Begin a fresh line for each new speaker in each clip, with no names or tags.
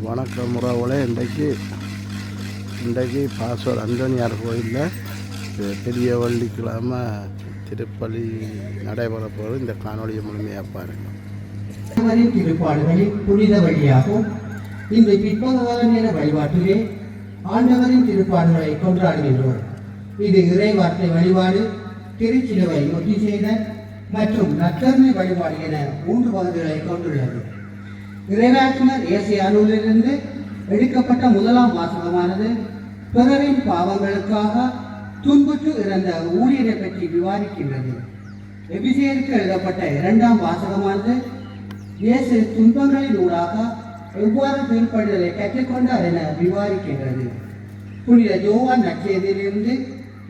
வணக்கம் உறவுகளே. இன்றைக்கு பாஸ்வர் அந்தோனியார் கோயிலில் பெரிய வெள்ளிக்கிழமை திருப்பலி நடைபெற போகிறது. இந்த காணொலியை முழுமையாக பாருங்கள்.
திருப்பாடுகளின் புனித வழியாகும் இந்த பிற்பகல் நேர வழிபாட்டிலே ஆண்டவரின் திருப்பாடுகளை கொண்டாடுகின்றோம். இது இறைவார்த்தை வழிபாடு, திருச்சிலுவை ஒட்டி செய்தல் மற்றும் நற்கருணை வழிபாடு என 3 பகுதிகளை கொண்டுள்ளது. இறைவாக்கினர் ஏசாயாவிலிருந்து எடுக்கப்பட்ட முதலாம் வாசகமானது பிறரின் பாவங்களுக்காக துன்புற்று இறந்த ஊழியரை பற்றி விவாதிக்கின்றது. எபிசேயருக்கு எழுதப்பட்ட 2ஆம் வாசகமானது இயேசு துன்பங்களின் ஊடாக எவ்வாறு கீழ்ப்படுதலை கற்றுக்கொண்டார் என விவாதிக்கின்றது. புனித யோவான் நற்செய்தியிலிருந்து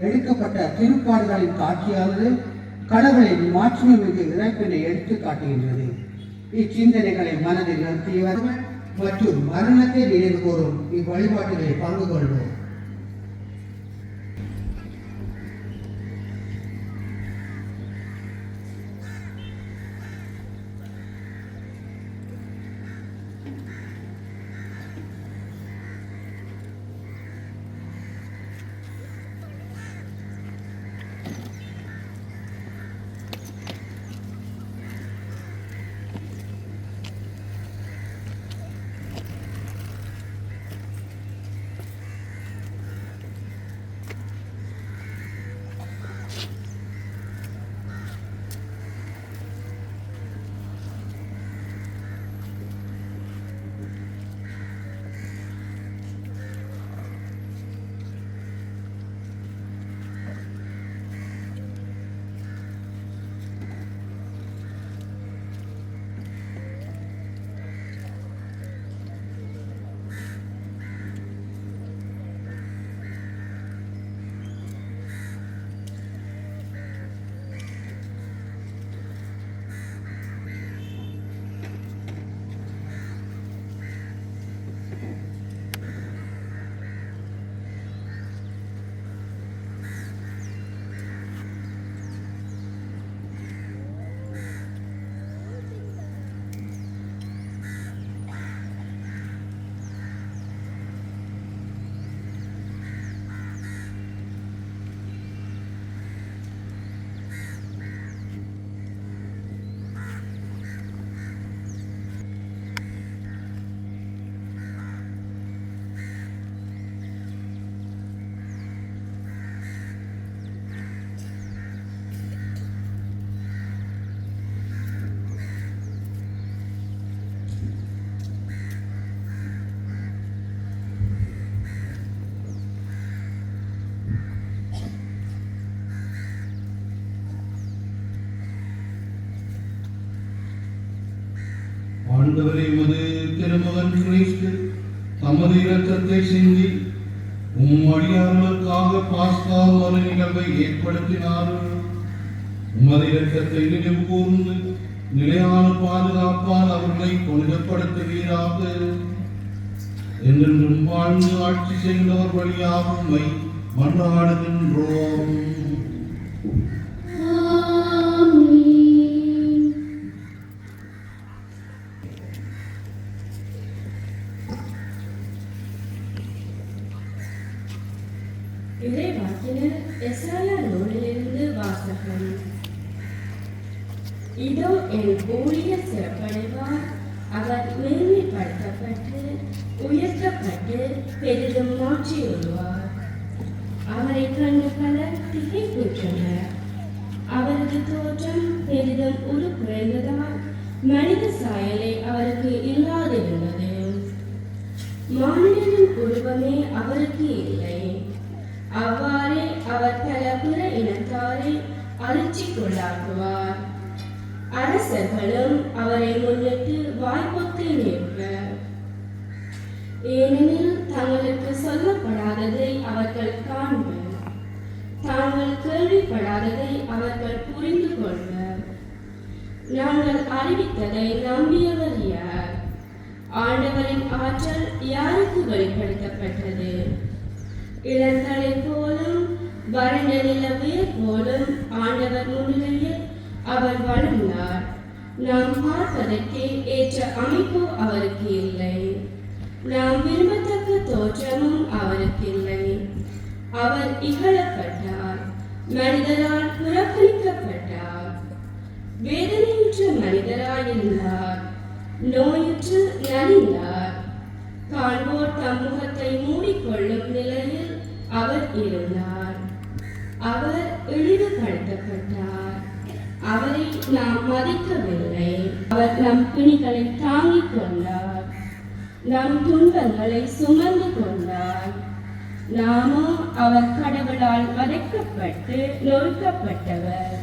எடுக்கப்பட்ட திருப்பாடுகளின் காட்சியானது கடவுளின் மாட்சிமை மிகு இறைப்பினை எடுத்து காட்டுகின்றது. இச்சிந்தனைகளை மனதில் நிறுத்தியவர்கள் மற்றும் மரணத்தை நினைவு கூறும் இவ்வழிபாட்டிலே பங்கு கொள்வோம்.
ஆண்டவரே, உமது திருமகன் கிறிஸ்து தமது இரத்தத்தை சிந்தி அடியார்களுக்காக பாஸ்கா மறு நிகழ்வை ஏற்படுத்தினார். உமது இரத்தத்தை நினைவு கூர்ந்து நிலையான பாதுகாப்பால் அவர்களை புனிதப்படுத்துவீராக. என்றென்றும் வாழ்ந்து ஆட்சி செய்தவர் வழியாக உம்மை மன்றாடுகின்றோம்.
இறைவாக்கினர் எசாயா நூலிலிருந்து வாசகம். இதோ என் ஊழியர் சிறப்படைவார், அவர் மேன்மைப்படுத்தப்பட்டு உயர்த்தப்பட்டு பெரிதும் மாற்றியுள்ளார். அவரை கண்டு பலர் திகைப்புற்றனர். அவரது தோற்றம் பெரிதும் உருக்குறைந்ததால் மனித சாயலை அவருக்கு இல்லாதிருந்தது. மானிடரின் உருவமே அவருக்கு இல்லை. அவ்வாறே அவர் பல பிற இனத்தாரை அதிர்ச்சிக்குள்ளாக்குவார். அரசர்களும் அவரை முன்னிட்டு வாய்ப்பொத்தி நிற்பர். ஏனெனில் தங்களுக்கு சொல்லப்படாததை அவர்கள் காண்பர், தாங்கள் கேள்விப்படாததை அவர்கள் புரிந்து கொள்வர். நாங்கள் அறிவித்ததை நம்பியவர் யார்? ஆண்டவரின் ஆற்றல் யாருக்கு வெளிப்படுத்தப்பட்டது? இளந்தலை போலும் வறண்ட நிலவியல் போலும் ஆண்டவர் முன்னிலையில் அவர் வளர்ந்தார். நாம் பார்ப்பதற்கு ஏற்ற அமைப்பு அவருக்கு இல்லை. நாம் விரும்பத்தக்க தோற்றமும் அவருக்கில்லை. அவர் இகழப்பட்டார், மனிதரால் புறக்கணிக்கப்பட்டார். வேதனையுற்ற மனிதராயிருந்தார், நோயுற்று நலிந்தார். காண்போர் தம் முகத்தை மூடிக்கொள்ளும் நிலையில் அவர் இருந்தார். அவர் இழிவுபடுத்தப்பட்டார், அவரை நாம் மதிக்கவில்லை. அவர் நம் பிணிகளை தாங்கிக் கொண்டார், நம் துன்பங்களை சுமந்து கொண்டார். நாமோ அவர் கடவுளால் வதைக்கப்பட்டு நொறுக்கப்பட்டவர்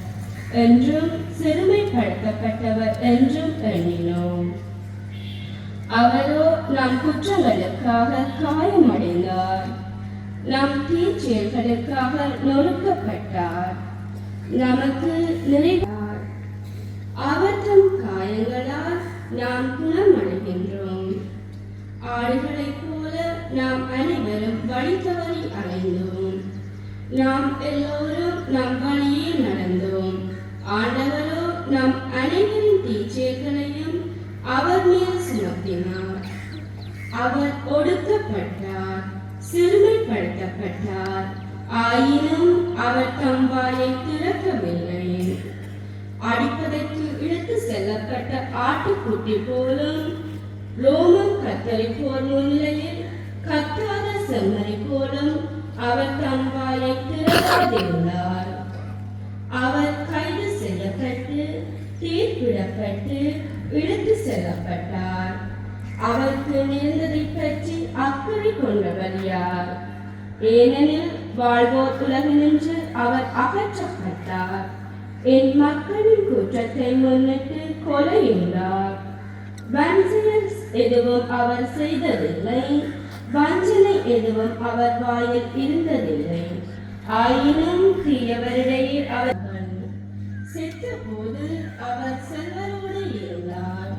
என்றும் சிறுமைப்படுத்தப்பட்டவர் என்றும் எண்ணினோம். அவரோ நம் குற்றங்களுக்காக காயமடைந்தார், நம் தீச்செயல்களுக்காக நொறுக்கப்பட்டார், நமக்கு நிறைவார். அவர் தம் காயங்களால் நாம் குணமடைகின்றோம். ஆடுகளைப் போல நாம் அனைவரும் வழி தவறி அலைந்தோம். நாம் எல்லோரும் நம் வழியே நடந்தோம். ஆண்டவரோ நம் அனைவரின் தீச்செயல்களையும் அவர் மீது சுமத்தினார். அவர் ஒடுக்கப்பட்டார், சிறுமைப்படுத்தப்பட்டார். ஆயினும் அவர் தம் வாயை திறக்கவில்லை. அடிப்பதற்கு இழுத்து செல்லப்பட்ட ஆட்டுக்குட்டி போலும், ரோமம் கத்தரிப்போர் முன்னிலையில் கத்தாத செம்மறி போலும் அவர் தம் வாயை திறக்காதிருந்தார். அவர் கைது செய்யப்பட்டு தீர்ப்பிடப்பட்டு இழுத்து செல்லப்பட்டார். அவருக்கு நேர்ந்ததை பற்றி அக்கறை கொண்டவர் யார்? ஏனெனில் வாழ்வோர் உலகினின்று அவர் அகற்றப்பட்டார். என் மக்களின் குற்றத்தை முன்னிட்டு கொலையுண்டார். வஞ்சனை எதுவும் அவர் செய்ததில்லை, வஞ்சனை எதுவும் அவர் வாயில் இருந்ததில்லை. ஆயினும் தீயவரிடையே அவர் செத்த போது அவர் செல்வரோடு இருந்தார்.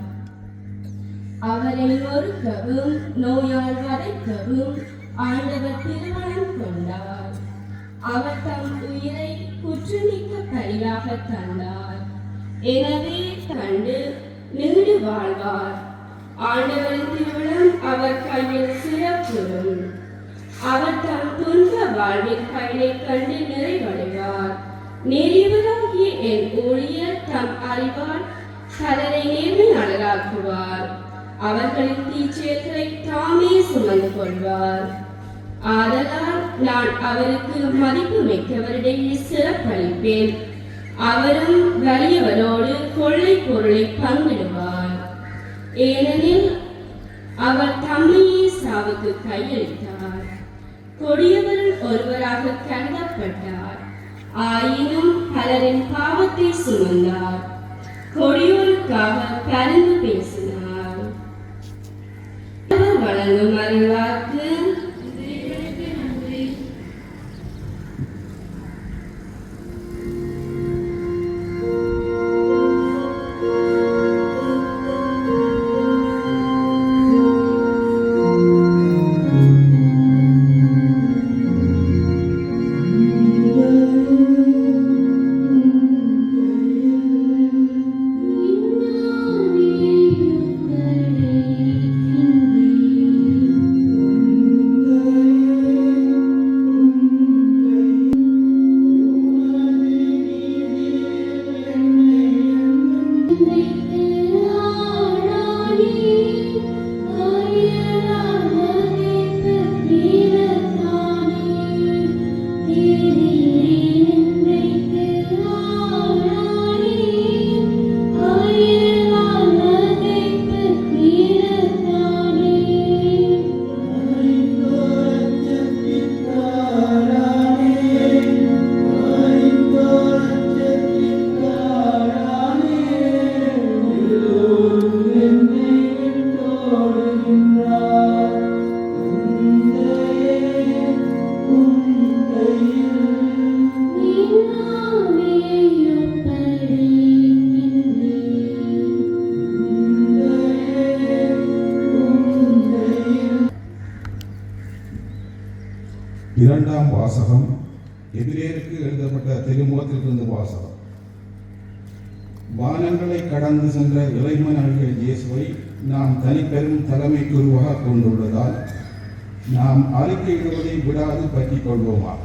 அவரை ஒருக்கவும் நோயால் வதைக்கவும் ஆண்டவர் திருமணம் கொண்டார். அவர் தம் உயிரை குற்றமிக்க பலியாக தந்தார். எனவே கண்டு நீடு வாழ்வார். ஆண்டவரின் திருமணம் அவர் கையில் சிறப்புறும். அவர் தம் துன்ப வாழ்வின் பயனை கண்டு நிறைவடைவார். நெறியவராகிய என் ஊழியர் தம் அறிவால் பலரை நேர்மையாளராக்குவார். அவர்களின் தீச்செயல்களை தாமே சுமந்து கொள்வார். ஆதலால் நான் அவருக்கு மதிப்பு மிக்கவரிடையே சிறப்பளிப்பேன். அவரும் வலியவரோடு கொள்ளை பொருளை பங்கிடுவார். ஏனெனில் அவர் தம்மையே சாவுக்கு கையளித்தார். கொடியவரில் ஒருவராக கருதப்பட்டார். ஆயினும் பலரின் பாவத்தை சுமந்தார். கொடியோருக்காக பரிந்து பேசினார். வழங்கும் அருள்வாக்கு.
இரண்டாம் வாசகம் எபிரேயருக்கு எழுதப்பட்ட திருமுகத்திலிருந்து வாசகம். வானங்களை கடந்து சென்ற இறைவனாகிய இயேசுவை நாம் தனிப்பெரும் தலைமை குருவாக கொண்டுள்ளதால் நாம் அறிக்கையிடுவதை விடாது பற்றிக் கொள்வோமாக.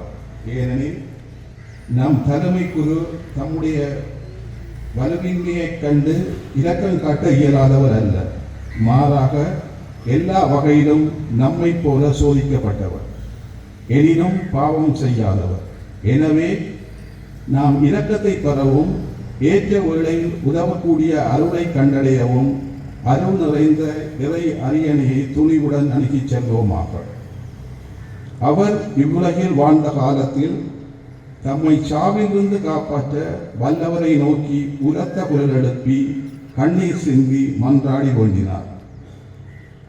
ஏனெனில் நம் தலைமை குரு தம்முடைய வலுவின்மையைக் கண்டு இரக்கம் காட்ட இயலாதவர் அல்ல, மாறாக எல்லா வகையிலும் நம்மை போல சோதிக்கப்பட்டவர், எனினும் பாவம் செய்யாதவர். எனவே நாம் இரக்கத்தை பெறவும் ஏற்ற வேளையில் உதவக்கூடிய அருளை கண்டடையவும் அருள் நிறைந்த இறை அரியணையை துணிவுடன் அணுகிச் செல்வோமாக. அவர் இவ்வுலகில் வாழ்ந்த காலத்தில் தம்மை சாவிலிருந்து காப்பாற்ற வல்லவரை நோக்கி உரத்த குரல் எழுப்பி கண்ணீர் சிந்தி மன்றாடி கொண்டினார்.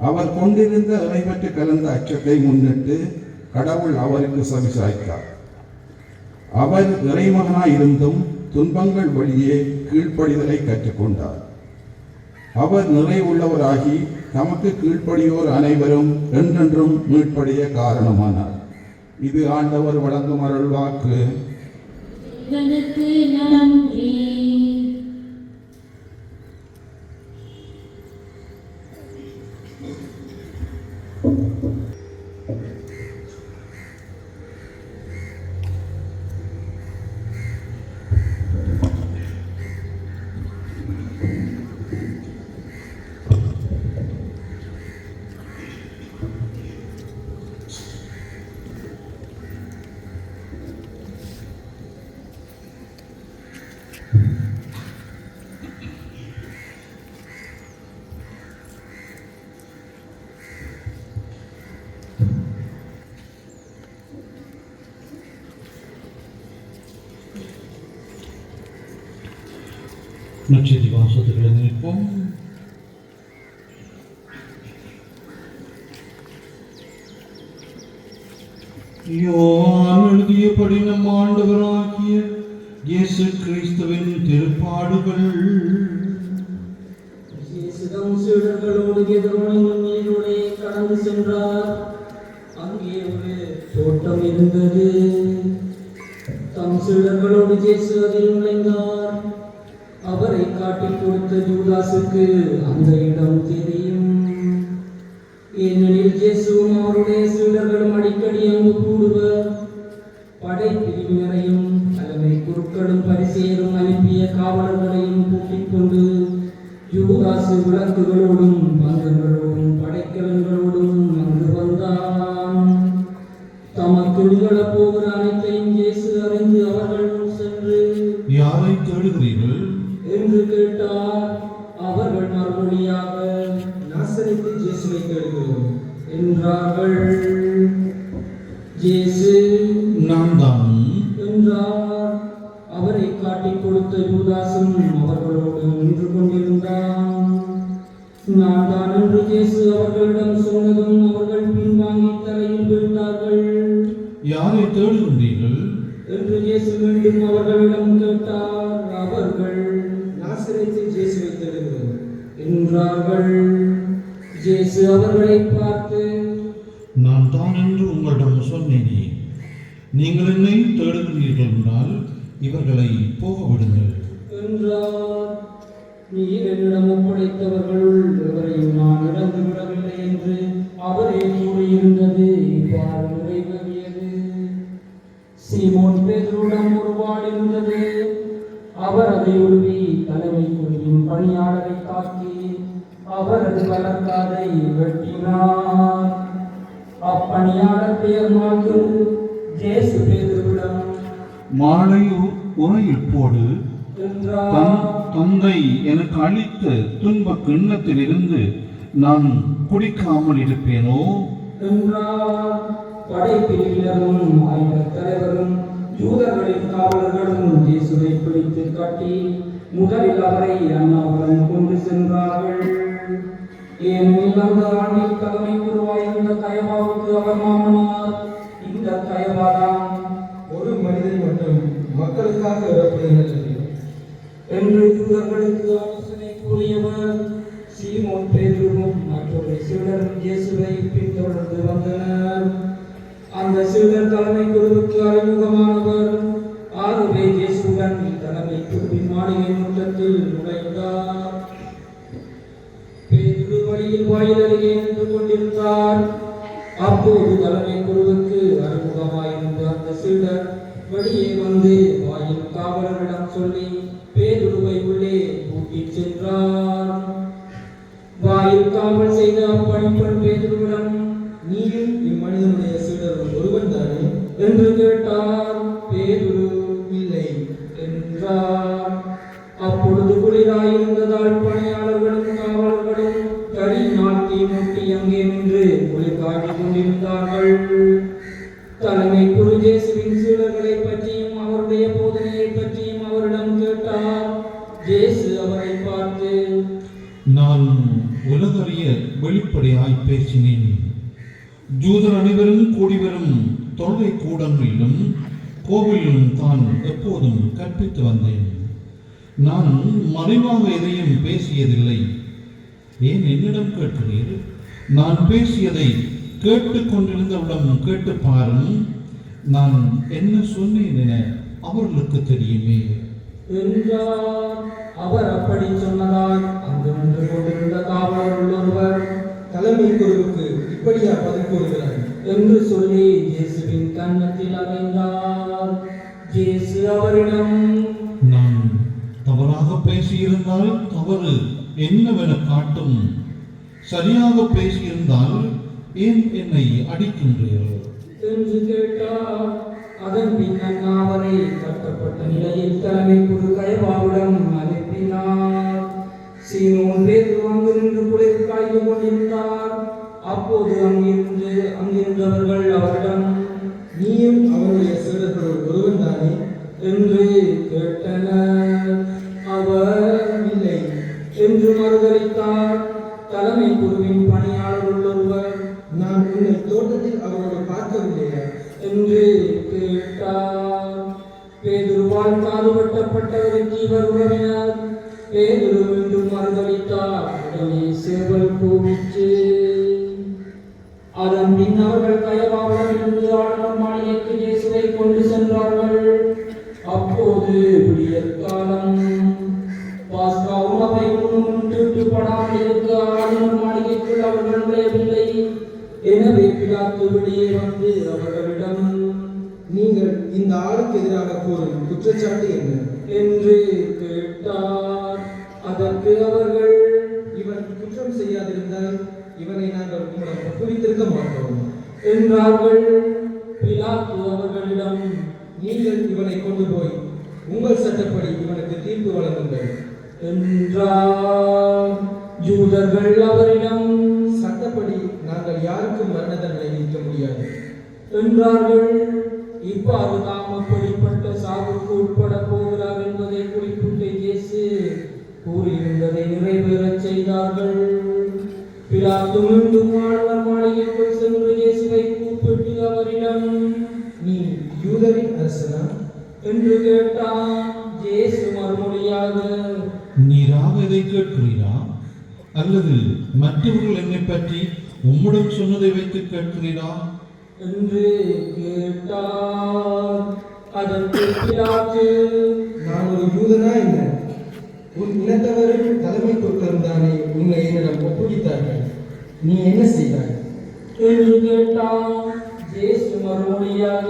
அவர் கொண்டிருந்த இறைவற்று கலந்த அச்சத்தை முன்னிட்டு கடவுள் அவருக்கு செவிசாய்த்தார். அவர் இறைமகனாயிருந்தும் துன்பங்கள் வழியே கீழ்ப்படிதலை கற்றுக்கொண்டார். அவர் நிறைவுள்ளவராகி தமக்கு கீழ்ப்படியோர் அனைவரும் என்றென்றும் மீட்படைய காரணமானார். இது ஆண்டவர் வழங்கும் அருள்வாக்கு.
நன்றி.
நற்செய்தி வாசகத்தில் நிற்போம். யோவான் எழுதியபடி நம் ஆண்டவராகிய இயேசு கிறிஸ்துவின் திருப்பாடுகள்.
இயேசுதம் சீடர்களோடு கெத்செமனே மலையிலே கடந்து சென்றார். அங்கே ஒரு தோட்டம் இருந்தது. தம் சீடர்களோடு இயேசு அதில் நுழைந்தார். அவரை காட்டிக் கொடுத்த யூதாசுக்கு அந்த இடம் தெரியும். ஏனெனில் இயேசுவும் அவருடைய சீடர்களும் அடிக்கடி அங்கு கூடுவர். படைப்பிரிவினரையும் தலைமை குருக்களும் பரிசேயரும் அனுப்பிய காவலர்களையும் கூட்டிக் கொண்டு யூதாசு விளக்குகளோடும் பங்குகளோடும் படைக்கலங்களோடும் அங்கு வந்தான். தமக்கு நிகழப் போகிற அனைத்தையும் இயேசு அறிந்து அவர்கள் சென்று,
யாரை தேடுகிறீர்கள்
என்று கேட்டார். அவர்கள் மறுமொழியாக, நாசரேத்து இயேசுவை தேடுகிறோம் என்றார்கள். இயேசு,
நான் தான்
என்றார். அவரை காட்டிக் கொடுத்த யூதாசும் அவர்களோடு நின்று கொண்டிருந்தான். நான் தான் என்று இயேசு அவர்களிடம் சொன்னதும் அவர்கள் பின்வாங்கி தரையில் விழுந்தார்கள்.
யாரை தேடுகின்றீர்கள்
என்று இயேசு மீண்டும் அவர்களிடம் கேட்டார். அவர்கள், நாசரேத்து இயேசுவை தேடுகிறோம் என்றார்கள். இயேசு அவர்களை பார்த்து,
நான் தான் என்று உங்களிடம் சொன்னேனே. நீங்கள் என்னை தேடுகிறீர்கள் என்றால் இவர்களை போக விடுங்கள்
என்றார். நீர் என்னிடம் ஒப்படைத்தவர்களுள் எவரையும் நான் இழந்து விடவில்லை என்று அவரே கூறியிருந்தது இவ்வாறு நிறைவேறியது. சீமோன் பேதுருவிடம் ஒரு வாள் இருந்தது. அவர் அதை உருவி தலைமை குருவின் பணியாளரை தாக்கி அவரது வலக்காதை வெட்டினார். அப்பணியாளர் பெயர் மாற்கு. இயேசு பேதுருவிடம்,
மாலை உரையில் போடு.
என்றார்.
தந்தை எனக்கு அளித்த துன்ப கிண்ணத்திலிருந்து நான் குடிக்காமல் இருப்பேனோ
என்றார். படைப்பிரிவினரும் ஆயுதத் தலைவரும் யூதர்களின் காவலர்களும் இயேசுவை பிடித்து கட்டி முதலில் அவரை அண்ணாவுடன் கொண்டு சென்றார்கள். ஏனெனில் அந்த ஆண்டில் தலைமை குருவாயிருந்த கயபாவுக்கு அவர் மாமனார். இந்த கயபாதான்
ஒரு மனிதன் மட்டும் மக்களுக்காக இறப்பது
என்று யூதர்களுக்கு ஆலோசனை கூறியவர். சீமோன் பேதுருவும் மற்றொரு சீடரும் இயேசுவை பின்தொடர்ந்து வந்தனர். அந்த சீடர் தலைமை குருவுக்கு அறிமுகமானவர். ஆகவே இயேசுடன் தலைமை குருவின் மாளிகை முற்றத்தில் நுழைந்தார். பேதுரு அப்போது தலைமை குருவுக்கு அறிமுகமாயிருந்த அந்த சீடர் வெளியே வந்து வாயில் காவலரிடம் சொல்லி பேதுருவை உள்ளே கூட்டிச் சென்றார். வாயில் காவல் செய்த அப்பணிப்பெண் பேதுருவிடம்,
நீயும் இம்மனிதனுடைய சீடர்கள் ஒருவன் தானே
என்று கேட்டார். பேதுரு
இல்லை
என்றார். அப்பொழுது குளிராயிருந்ததால் பணியாளர்களும் காவலர்களும் கரியினால் தீ மூட்டி அங்கே நின்று குளிர் காட்டிக் கொண்டிருந்தார்கள். தலைமை குரு இயேசுவின் சீடர்களை பற்றியும் அவருடைய போதனையை பற்றியும் அவரிடம் கேட்டார். இயேசு அவரை பார்த்து,
நான் உலகறிய வெளிப்படையாய் பேசினேன். ஜூதர் அனைவரும் கூடிவரும் தொழுகை கூடங்களிலும் கோவிலும் தான் எப்போதும் கற்பித்து வந்தேன். நான் மறைவாக எதையும் பேசியதில்லை. ஏன் என்னிடம் கேட்கிறீர்? நான் பேசியதை கேட்டுக்கொண்டிருந்தவரிடம் கேட்டு பாரும். நான் என்ன சொன்னேன் என அவர்களுக்கு தெரியுமே
என்றார். அவர் அப்படி சொன்னதால் அங்கு நின்று கொண்டிருந்த காவலர் ஒருவர்,
தலைமை குருவுக்கு இப்படியா பதில் கூறுகிறார்
என்று சொல்லி இயேசுவின் கன்னத்தில் அறைந்தார். இயேசு அவரிடம்,
நான் தவறாக பேசியிருந்தால் தவறு என்னவென காட்டும். சரியாக பேசியிருந்தால் ஏன் என்னை அடிக்கின்றீர்கள்
என்று கேட்டார். அதன் பின்னர் அவரை கட்டப்பட்ட நிலையில் தலைமை குரு கயபாவிடம் அனுப்பினார். சீமோன் பேதுரு அங்கு நின்று குளிர் காய்ந்து கொண்டிருந்தார். அப்போது அங்கிருந்தவர்கள் அவரிடம்,
நீயும் அவருடைய சீடர்கள் ஒருவன் தானே
என்று கேட்டனர். அவர்
இல்லை
என்று மறுதளித்தார். தலைமை குருவின் பணியாளர்கள் ஒருவர்,
நான் உன்னை தோட்டத்தில் அவரோடு பார்க்கவில்லையா
என்று கேட்டார். பேதுருவால் காது வெட்டப்பட்டவருக்கு இவர் உறவினர். பேதுரு மீண்டும் மறுதளித்தார். உடனே சேவல் கூவிற்று. அதன் பின் அவர்கள் கயபாவிடமிருந்து ஆளுநர் மாளிகைக்கு இயேசுவை கொண்டு சென்றார்கள். அப்போது விடியற்காலம். பாஸ்கா உணவை முன்னிட்டுப்படாமல் இருக்க ஆளுநர் மாளிகைக்குள் அவர்கள் நுழையவில்லை. எனவே பிலாத்து வெளியே வந்து அவர்களிடம்,
நீங்கள் இந்த ஆளுக்கு எதிராக கூறும் குற்றச்சாட்டு என்ன
என்று கேட்டார். அதற்கு அவர்கள்,
இவன் குற்றம் செய்யாதிருந்தால் இவனை நாங்கள் உங்களிடம் ஒப்புவித்திருக்க மாட்டோம்
என்றார்கள். பிலாத்து அவர்களிடம்,
நீங்கள் இவனை கொண்டு போய் உங்கள் சட்டப்படி இவனுக்கு தீர்ப்பு வழங்குங்கள்
என்றார். யூதர்கள் அவரிடம்,
சட்டப்படி நாங்கள் யாருக்கும் மரண தண்டனை விதிக்க முடியாது
என்றார்கள். இவ்வாறு தாம் அப்படிப்பட்ட சாவுக்கு உட்பட போகிறார் என்பதை குறிப்பிட்டு இயேசு கூறியிருந்ததை நிறைவேறச் செய்தார்கள். பிலாத்து மீண்டும் ஆளுநர் மாளிகைக்குள் சென்று இயேசுவை கூப்பிட்டு அவரிடம்,
நீ யூதரின் அரசனா
என்று கேட்டான். இயேசு மறுமொழியாக,
நீராக இதை கேட்கிறீரா? அல்லது மற்றவர்கள் என்னை பற்றி உம்மிடம் சொன்னதை வைத்து கேட்கிறீரா
என்று கேட்டார். அதற்கு பிலாத்து,
நான் ஒரு யூதனா என்ன உன் இனத்தவரின் தலைமை பொருட்களும் தானே உன்னை என்னிடம் ஒப்புவித்தார்கள் நீ என்ன செய்தாய்
என்று கேட்டான். இயேசு மறுமொழியாக,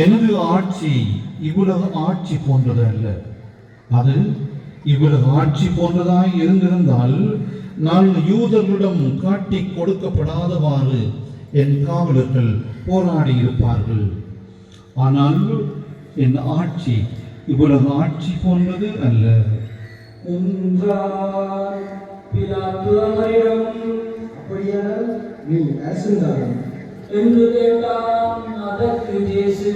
எனது ஆட்சி இவ்வுலக ஆட்சி போன்றது அல்ல. அது இவ்வுலக ஆட்சி போன்றதாய் இருந்திருந்தால் நான் யூதர்களிடம் காட்டி கொடுக்கப்படாதவாறு என் காவலர்கள் போராடி இருப்பார்கள். ஆனால் என் ஆட்சி இவ்வுலக ஆட்சி போன்றது அல்ல
என்றார். பிலாத்து அவரிடம்,
அப்படியானால் நீ அரசன்தானே
என்று கேட்டான். அதற்கு இயேசு,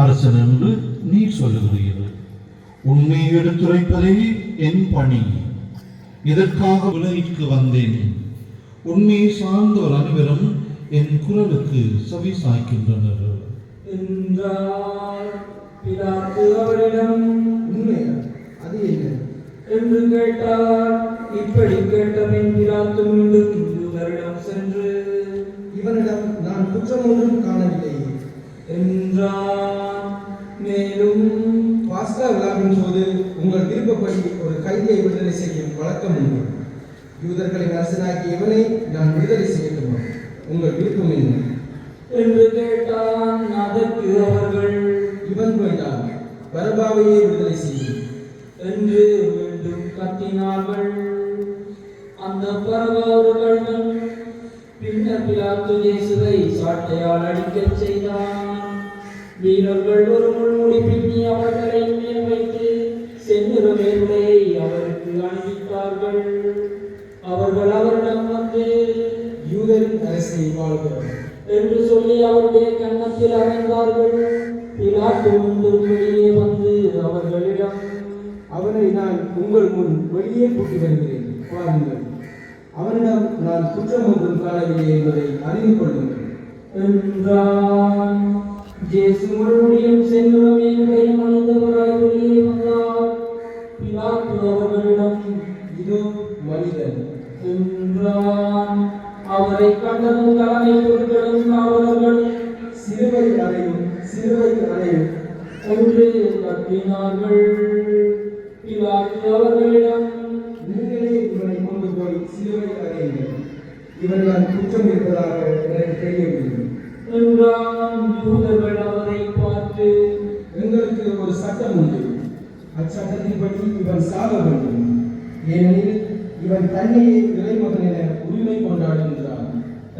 அரசன் என்று நீ சொல்லுகிறீர்கள். உண்மையை எடுத்துரைப்பதே என் பணி. இதற்காக உலகிற்கு வந்தேன். உண்மையை சார்ந்தவர் அனைவரும் என் குரலுக்கு செவி சாய்க்கின்றனர்
என்றார். பிலாத்து அவரிடம்,
உண்மையா அது என்ன
என்று கேட்டார். இப்படி கேட்டபின் பிலாத்து மீண்டும் யூதரிடம் சென்று,
இவனிடம் நான் குற்றம் ஒன்றும் காணவில்லை
என்றார். மேலும்
பாஸ்கா விழாவின் போது உங்கள் விருப்பப்படி ஒரு கைதியை விடுதலை செய்யும் வழக்கம் உண்டு யூதர்களின் அரசனாகிய இவனை நான் விடுதலை செய்யட்டுமா உங்கள் விருப்பம் என்ன
என்று கேட்டான். அதற்கு அவர்கள்,
இவன் வேண்டாம், பரபாவையே விடுதலை செய்யும்
என்று மீண்டும் கத்தினார்கள். அந்த பரபா ஒரு கள்வன். பின்னர் பிலாத்து இயேசுவை சாட்டையால் அடிக்கச் செய்தான். வீரர்கள் ஒரு முள்முடி பின்னி அவர்களை மேல் வைத்து செந்நிற மேலுடையை அவருக்கு அணிவித்தார்கள். அவர்கள் அவரிடம் வந்து,
யூதரின் அரசை வாழ்க
என்று சொல்லி அவருடைய கன்னத்தில் அறைந்தார்கள். பிலாத்து மீண்டும் வெளியே வந்து அவர்களிடம்,
அவனை நான் உங்கள் முன் வெளியே கூட்டி வருகிறேன், பாருங்கள். அவனிடம் நான் குற்றம் ஒன்றும் காணவில்லை என்பதை அறிந்து கொள்ளுங்கள்
என்றான். இயேசு முழுவதையும் செந்நிறமேலுடையும் அணிந்தவராய் வெளியே வந்தார். பிலாத்து அவர்களிடம்,
இதோ மனிதன்
என்றான். அவரை கண்டதும் தலைமை பொருட்களும் காவலர்களும்
சிலுவை அறையும் சிலுவை அறையும்
ஒன்று கட்டினார்கள். பிலாத்து அவர்களிடம்,
நீங்களே இவனை கொண்டு போய் சிலுவை அறையுங்கள், இவன் நான் குற்றம் இருப்பதாக எனக்கு தெரியவில்லை
என்றான். யூதர்கள் அவரை பார்த்து,
எங்களுக்கு ஒரு சட்டம் உண்டு, அச்சட்டத்தின்படி இவன் சாக வேண்டும், ஏனெனில் இவன் தன்னையே இறைமகன் என உரிமை கொண்டாடுகின்றான்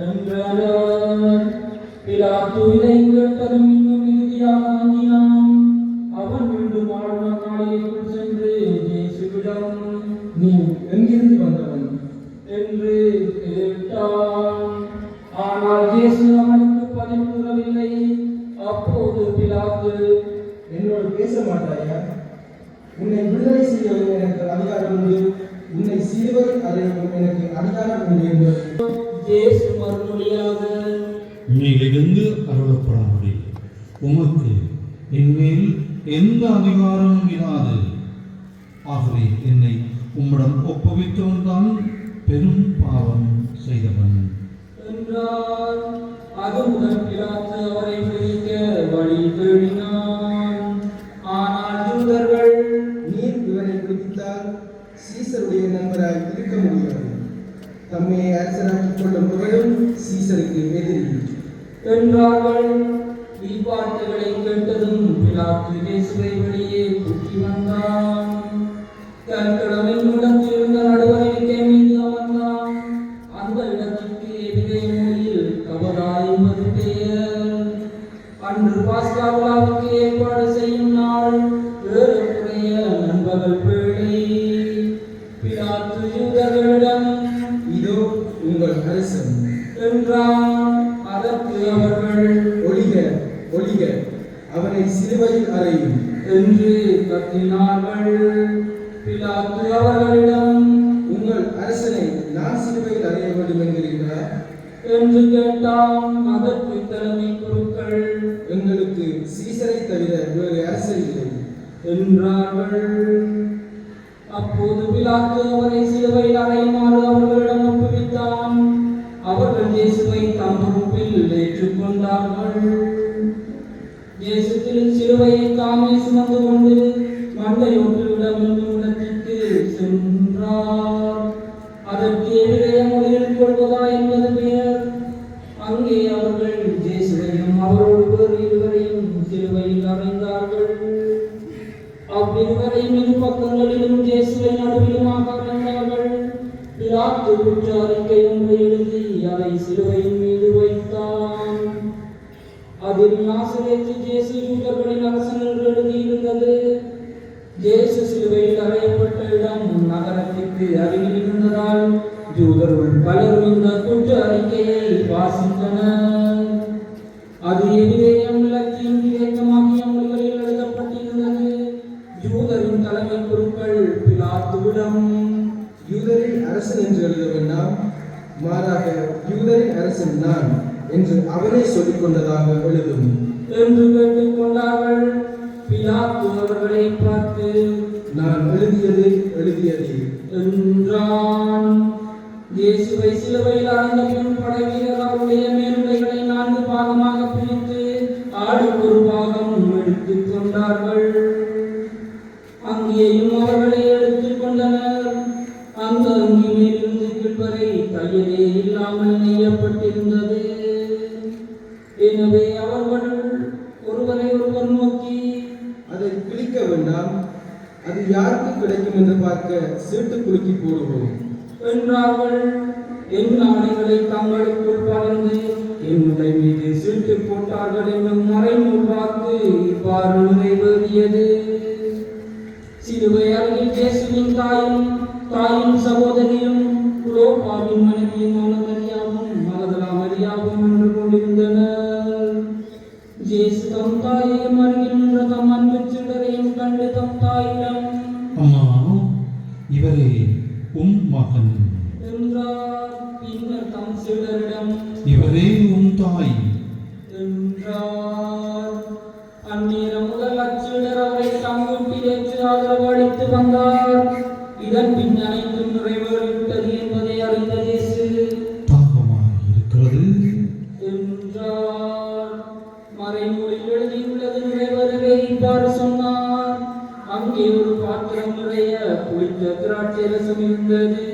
என்றனர். பிலாத்து இதை கேட்டதும் இன்னும் இறுதியாக அஞ்சினான். அவன் மீண்டும் ஆளுநர் மாளிகைக்குள் சென்று இயேசுவிடம்,
நீ எங்கிருந்து வந்தவன்
என்று கேட்டான். ஆனால் இயேசு அவனுக்கு பதில் கூறவில்லை. அப்போது பிலாத்து,
என்னோடு பேச மாட்டாயா? உன்னை விடுதலை செய்யவும் எனக்கு அதிகாரம் உண்டு, உன்னை சிலுவை அறையவும் எனக்கு அதிகாரம் உண்டு என்று
இயேசு மறுமொழியாக,
மேலிருந்து அருளப்படாமலே உமக்கு என்மேல் எந்த அதிகாரமும் இராது. ஆகவே என்னை உம்மிடம் ஒப்புவித்தவன் தான் பெரும் பாவம் செய்தவன்
என்றார். அது முதல் பிலாத்து அவரை பிடிக்க வழி தேடினான். ஆனால் யூதர்கள்,
நீர் இவனை பிடித்தால் சீசருடைய நண்பராய் இருக்க முடியாது, தம்மை அரசனாக்கிக் கொள்ளும் இவனும் சீசருக்கு எதிரி
என்றார்கள். இவ்வார்த்தைகளை கேட்டதும் பிலாத்து இயேசுவை வெளியே கூட்டி வந்தான். கற்களமின் இடத்தில் இருந்த நடுவரைக்கே மீது அமர்ந்தான். அந்த இடத்திற்கு எதிரே மூலையில் கபரா என்பது பெயர். அன்று பாஸ்கா விழாவுக்கு ஏற்பாடு செய்யும் நாள் ஏறக்குறைய நண்பகல் வேளை. பிலாத்து யூதர்களிடம்,
இதோ உங்கள் அரசன்
என்றான். அதற்கு அவர்கள்,
ஒளிக ஒளிக, அவனை சிலுவையில் அறையும்
என்று கத்தினார்கள். பிலாத்து அவர்களிடம்,
உங்கள் அரசனை நான் சிலுவையில் அறைய வேண்டும் என்கிறீர்களா
என்று கேட்டான். அதற்கு தலைமை குருக்கள்,
எங்களுக்கு சீசரை தவிர வேறு அரசர் இல்லை
என்றார்கள். அப்போது பிலாத்து அவரை சிலுவையில் அறையுமாறு அவர்களிடம் ஒப்புவித்தான். அவர்கள் இயேசுவை தம் பொறுப்பில் ஏற்றுக்கொண்டார்கள். இயேசு சிலுவையை தாமே சுமந்து கொண்டு மண்டையொன்றுவிடம் என்னும் இடத்திற்கு சென்றார். அதற்கு எதிரே மொழியில் கொள்வதா என்பது பெயர். அங்கே அவர்கள் இயேசுவையும் அவரோடு வேறு இருவரையும் சிலுவையில் அறைந்தார்கள். அவ்விருவரையும் இரு பக்கங்களிலும் இயேசுவை நடுவிலுமாக அறைந்தார்கள். பிலாத்து குற்ற அறிக்கை ஒன்றை எழுதி அதை சிலுவையின் மீது வைத்தான். அதில் நாசரேத்து இயேசு யூதர்களின் அரசன் என்று எழுதியிருந்தது. இயேசு சிலுவையில் அறையப்பட்ட இடம் நகரத்திற்கு அருகில் இருந்ததால் யூதர்கள் பலரும் இந்த குற்ற அறிக்கையை வாசித்தனர். அது எபிரேயம், லத்தீன், கிரேக்கமாகிய மொழிகளில் எழுதப்பட்டிருந்தது. யூதரின் தலைமை குருக்கள் பிலாத்துவிடம்,
யூதரின் அரசன் என்று எழுத வேண்டாம், மாறாக யூதரின் அரசன் நான் என்று அவனே சொல்லிக் கொண்டதாக எழுதும்
என்று கேட்டுக்கொண்டார்கள். பிலாத்து அவர்களை பார்த்து,
நான் எழுதியது
என்றான். இயேசுவை சிலுவையில் அறைந்த பின் படை வீரர் அவருடைய மேலுடைகளை 4 பாகமாக பிரித்து ஆளுக்கு ஒரு பாகம் எடுத்துக் கொண்டார்கள். அங்கேயும் அவர்களை எடுத்துக் கொண்டனர். அந்த அங்கி மேலிருந்து கீழ்வரை தையலே இல்லாமல் நெய்யப்பட்டிருந்தது.
யாருக்கு கிடைக்கும் என்று பார்க்க சீட்டு குலுக்கி போடுவோம்
என்றார்கள். என் நாடுகளை தங்களுக்குள் பகிர்ந்து என்னுடைய மீது சீட்டு போட்டார்கள் என்னும் மறைநூல் வாக்கு இவ்வாறு நிறைவேறியது. சிலுவை அருகில் இயேசுவின் தாயின் சகோதரியும் குலோபாவின் மனைவியுமான மரியாவும் மகதலா மரியாவும் நின்று கொண்டிருந்தனர். இயேசு தம் தாயையும் அருகில் நின்ற தம் அன்பு சீடரையும் கண்டு தம் தாயிடம்,
அம்மா, இவரே உம் மகன்.
என்றார். பின்னர் தம் சீடரிடம்,
இவரே உம் தாய்
என்றார். அந்நேரம் முதல் அச்சீடர் அவரை தம் வீட்டில் ஏற்று ஆதரவு அளித்து வந்தார். இதன் பின் அனைத்தும் நிறைவேறிவிட்டது என்பதை அறிந்த இயேசு
தாகமாய் இருக்கிறது
என்றார். மறைநூலில் எழுதியுள்ளது நிறைவேறவே இவ்வாறு சொன்னார். அங்கே ஒரு பாத்திரம் நிறைய புளித்த திராட்சை ரசம் இருந்தது.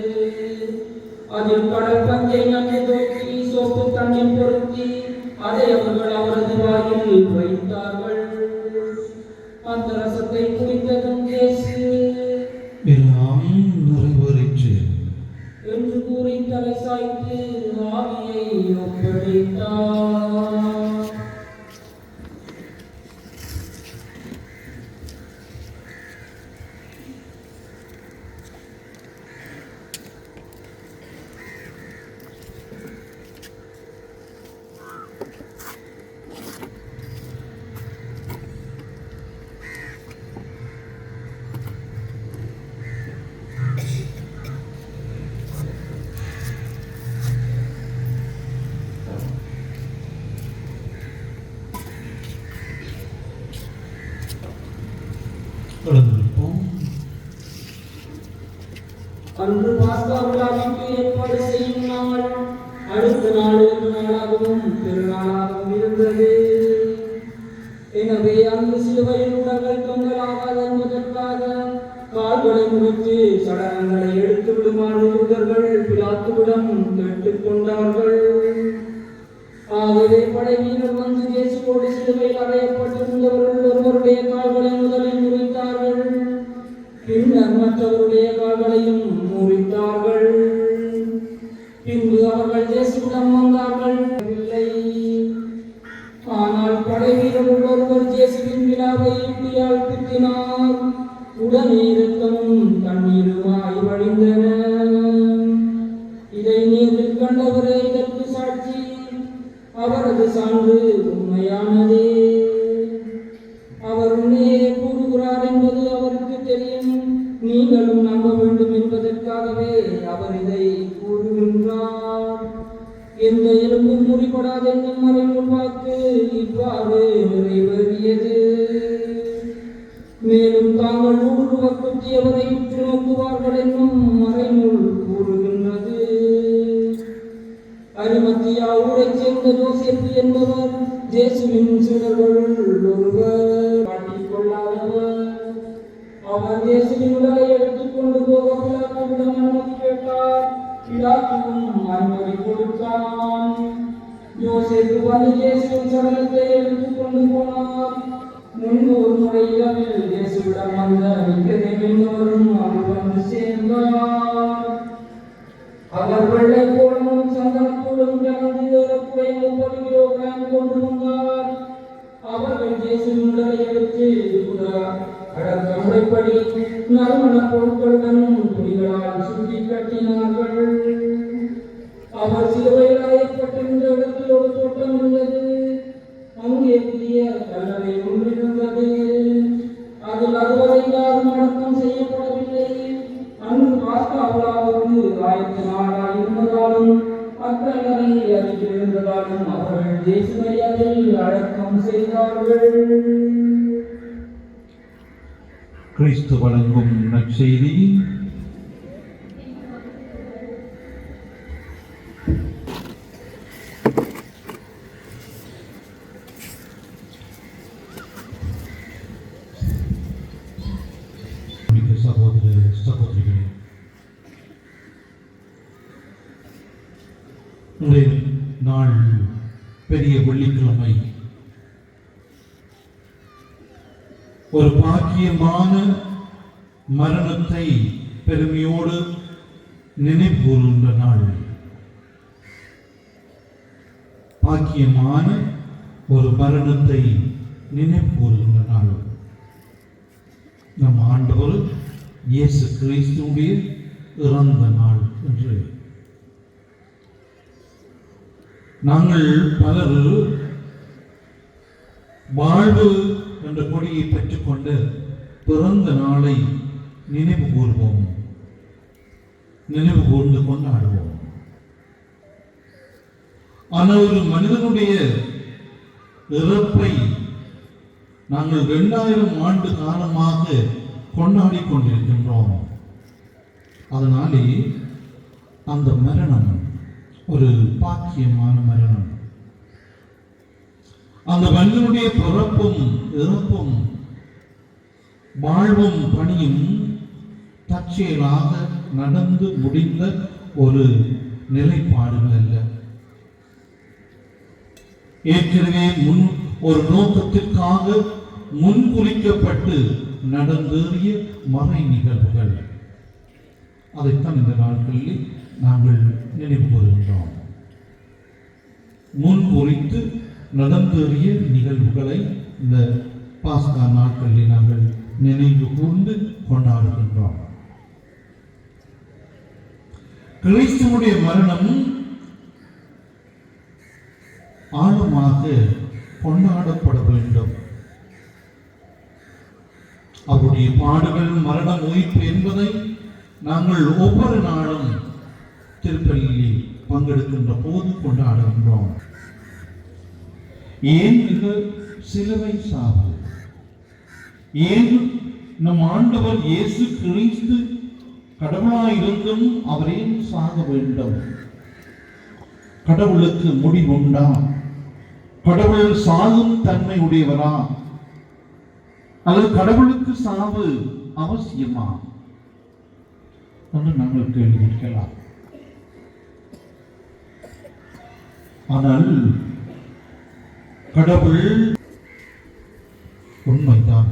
அதில் கடல் பஞ்சை நன்கு தூக்கி சோப்பு தண்ணீர் பொருத்தி அதை அவர்கள் அவரது வாயில் வைத்தார்கள். அந்த ரசத்தை குடித்ததும் இயேசு,
எல்லாம் நிறைவேறிற்று
என்று கூறி தலை சாய்த்து ஆவியை ஒப்படைத்தார்.
எழுந்திருப்போம்.
அன்று பாஸ்கா விழாவிற்கு ஏற்பாடு செய்யும் நாள் அடுத்த நாள் ஒரு நாளாகவும் பெருநாளாகவும் இருந்தது. எனவே அன்று சிலுவையில் உடல்கள் தொங்கலாகாது என்பதற்காக கால்களை முறித்து சடலங்களை எடுத்து விடுமாறு யூதர்கள் பிலாத்துவிடம் கேட்டுக்கொண்டார்கள். ஆகவே படை வீரர் வந்து இயேசுவோடு சிலுவையில் அறையப்பட்டிருந்தவர்கள் ஒருவருடைய கால்களை முதலில் முறித்தார்கள். பின்னர் மற்றவருடைய கால்களையும் முறித்தார்கள். பின்பு அவர்கள் இயேசுவிடம் வந்தார்கள். ஆனால் படை வீரர்கள் ஒருவர் இயேசுவின் விழாவை ஈட்டியால் குத்தினார். உடனே இரத்தமும் தண்ணீருமாய் வழிந்தன. இதை நேரில் கண்டவரே இதற்கு சாட்சி. அவரது சான்று உண்மையானதே. அவர் உண்மையே கூறுகிறார் என்பது அவருக்கு தெரியும். நீங்களும் நம்ப வேண்டும் என்பதற்காகவே அவர் இதை கூறுகின்றார். எந்த எலும்பும் முறிபடாது என்னும் மறைநூல் வாக்கு இவ்வாறு நிறைவேறியது. மேலும் தாங்கள் ஊடுருவ குத்தியவரை உற்று நோக்குவார்கள் என்னும் மறைநூல் கூறுகின்றது. அரிமத்தியா ஊரைச் சேர்ந்த யோசேப்பு என்பவர் இயேசுவின் சீடர்களுள் ஒருவர், காட்டிக்கொள்ளாதவர். அவர் இயேசுவின் உடலை எடுத்துக்கொண்டு போக பிலாத்துவிடம் அனுமதி கேட்டார். பிலாத்துவும் அனுமதி கொடுத்தான். யோசேப்பு வந்து இயேசுவின் சடலத்தை எடுத்துக்கொண்டு போனார். முன்பு ஒரு முறை இரவில் இயேசுவிடம் வந்த நிக்கதேம் என்பவரும் அங்கு வந்து சேர்ந்தார். அவர் வெள்ளை கோலமும் சந்தனத்தூளும் கலந்து ஏறக்குறைய 30 கிலோகிராம் கொண்டு வந்தார். அவர்கள் இயேசுவின் உடலை எடுத்து அடக்க முறைப்படி நறுமணப் பொருட்களுடனும் துணிகளால் சுற்றி கட்டினார்கள். அவர் சிலுவையில் அறையப்பட்டிருந்த இடத்தில் ஒரு தோட்டம் இருந்தது. அங்கே புதிய கல்லறை ஒன்று இருந்தது. அதில் அதுவரை யாரும் அடக்கம் செய்யப்படவில்லை. அன்று பாஸ்கா விழாவுக்கு ஆயத்த நாளாய் இருந்ததாலும் அக்கல்லறை அருகில் இருந்ததாலும் அவர்கள் இயேசுவை அதில் அடக்கம் செய்தார்கள்.
கிறிஸ்து வழங்கும் நற்செய்தி. சகோதர சகோதரிகளே, இன்றைய நாள் பெரிய வெள்ளிக்கிழமை. ஒரு பாக்கியமான மரணத்தை பெருமையோடு நினைவுகூர்கின்ற நாள். பாக்கியமான ஒரு மரணத்தை நினைவுகூர்கின்ற நாள். நம் ஆண்டவர் இயேசு கிறிஸ்துவுடைய இறந்த நாள் என்று நாங்கள் பலர் வாழ்வு என்ற கொடியை பெற்றுக்கொண்டு பிறந்த நாளை நினைவு கூர்வோம், நினைவு கூர்ந்து கொண்டாடுவோம். ஆனால் ஒரு மனிதனுடைய இறப்பை நாங்கள் 2000 ஆண்டு காலமாக கொண்டாடி கொண்டிருக்கின்றோம். அதனாலே அந்த மரணம் ஒரு பாக்கியமான மரணம். அந்த மனிதனுடைய பிறப்பும் இறப்பும் வாழ்வும் பணியும் தற்செயலாக நடந்து முடிந்த ஒரு நிலைப்பாடுகள் அல்ல. ஏற்கனவே ஒரு நோக்கத்திற்காக முன்குறிக்கப்பட்டு நடந்தேறிய மறை நிகழ்வுகள். அதைத்தான் இந்த நாட்களில் நாங்கள் நினைவு கூறுகின்றோம். முன்குறித்து நடந்தேறிய நிகழ்வுகளை இந்த பாஸ்கா நாட்களில் நாங்கள் நினைவு கூர்ந்து கொண்டாடுகின்றோம். கிறிஸ்துவுடைய மரணம் ஆழமாக கொண்டாடப்பட வேண்டும். அவருடைய பாடுகள், மரணம், உயிர்ப்பு என்பதை நாங்கள் ஒவ்வொரு நாளும் திருப்பலியில் பங்கெடுக்கின்ற போது கொண்டாடுகின்றோம். ஏன் இந்த சிலுவை சாவு? ஏன் நம் ஆண்டவர் இயேசு கிறிஸ்து கடவுளாயிருந்தும் அவர் ஏன் சாக வேண்டும்? கடவுளுக்கு முடிவுண்டா? கடவுள் சாகும் தன்மை உடையவரா? அல்லது கடவுளுக்கு சாவு அவசியமா என்று நாங்கள் கேள்வி கேட்கலாம். ஆனால் கடவுள் உண்மைதான்.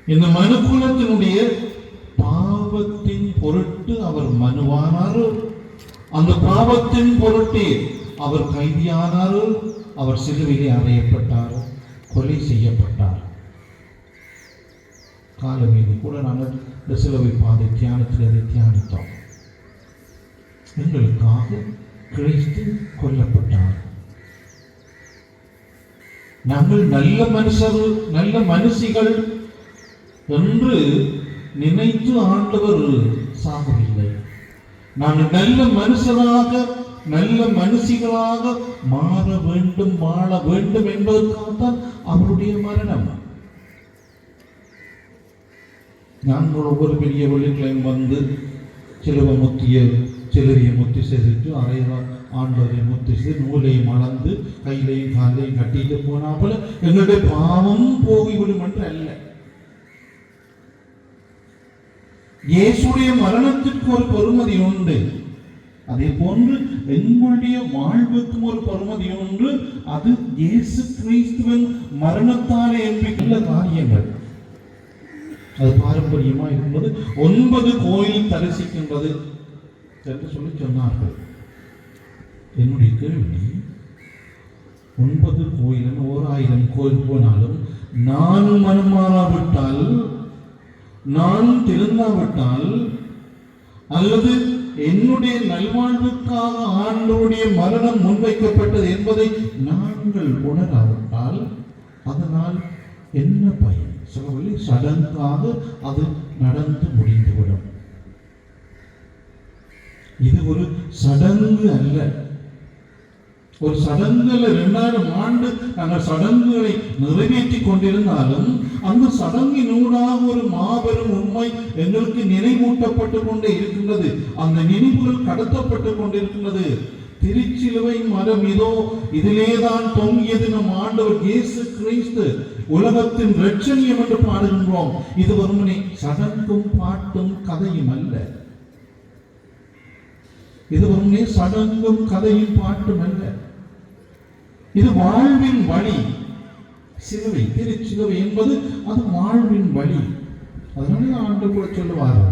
இந்த மனுக்குலத்தினுடைய பாவத்தின் பொருட்டு அவர் மனுவானார். அந்த பாவத்தின் பொருட்டு அவர் கைதியானார். அவர் சிலுவையிலே அறையப்பட்டார், கொலை செய்யப்பட்டார். காலமீது கூட நாங்கள் இந்த சிலுவை பாதை தியானத்தில் அதை தியானித்தோம். எங்களுக்காக கிறிஸ்து கொல்லப்பட்டார். நாங்கள் நல்ல மனுஷர், நல்ல மனுஷிகள் என்று நினைத்து ஆண்டவர் சாகவில்லை. நாங்கள் நல்ல மனுஷராக, நல்ல மனுஷிகளாக மாற வேண்டும், வாழ வேண்டும் என்பதற்காகத்தான் அவருடைய மரணம். நாங்கள் ஒவ்வொரு பெரிய வெள்ளிக்கிழமை வந்து சிலுவையை முத்தி செய்துட்டு ஆண்டவரை முத்தி செய்து நூலையும் அளந்து கையிலையும் காலையும் கட்டிட்டு போனா போல எங்களுடைய பாவம் போகிவிடும் என்று அல்ல. இயேசுடைய மரணத்திற்கு ஒரு பெருமதி உண்டு. அதே போன்று எங்களுடைய வாழ்வுக்கும் ஒரு பெருமதி உண்டு. அது இயேசு கிறிஸ்துவின் மரணத்தாலே என்பில் காரியங்கள். அது பாரம்பரியமா இருந்தது. 9 கோயில் தரிசிக்கின்றது என்று சொல்லி சொன்னார்கள். என்னுடைய கேள்வி, 9 கோயில் 1000 கோயில் போனாலும் நான் மனம் மாறாவிட்டால், நான் திருந்தாவிட்டால், அல்லது என்னுடைய நல்வாழ்வுக்காக ஆண்டவருடைய மரணம் முன்வைக்கப்பட்டது என்பதை நாங்கள் உணராவிட்டால் அதனால் என்ன பயன்? சொல்லவில்லை, சடங்காக அது நடந்து முடிந்துவிடும். இது ஒரு சடங்கு அல்ல. ஒரு சடங்குல 2000 ஆண்டு நாங்கள் சடங்குகளை நிறைவேற்றி கொண்டிருந்தாலும் அந்த சடங்கினூடாக ஒரு மாபெரும் உண்மை எங்களுக்கு நினைவூட்டப்பட்டு கொண்டே இருக்கின்றது. அந்த நினைவுகள் கடத்தப்பட்டு கொண்டிருக்கின்றது. திருச்சிலுவை மரம் இதோ, இதிலேதான் தொங்கியது நம் ஆண்டவர் இயேசு கிறிஸ்து, உலகத்தின் இரட்சணியம் என்று பாடுகின்றோம். இது வெறுமனே சடங்கும் பாட்டும் கதையும் அல்ல. இது வெறுமனே சடங்கும் கதையும் பாட்டும் அல்ல. இது வாழ்வின் வழி. சிலுவை, திருச்சிலுவை என்பது அது வாழ்வின் வழி. அதனால ஆண்டு கூட சொல்லுவார்,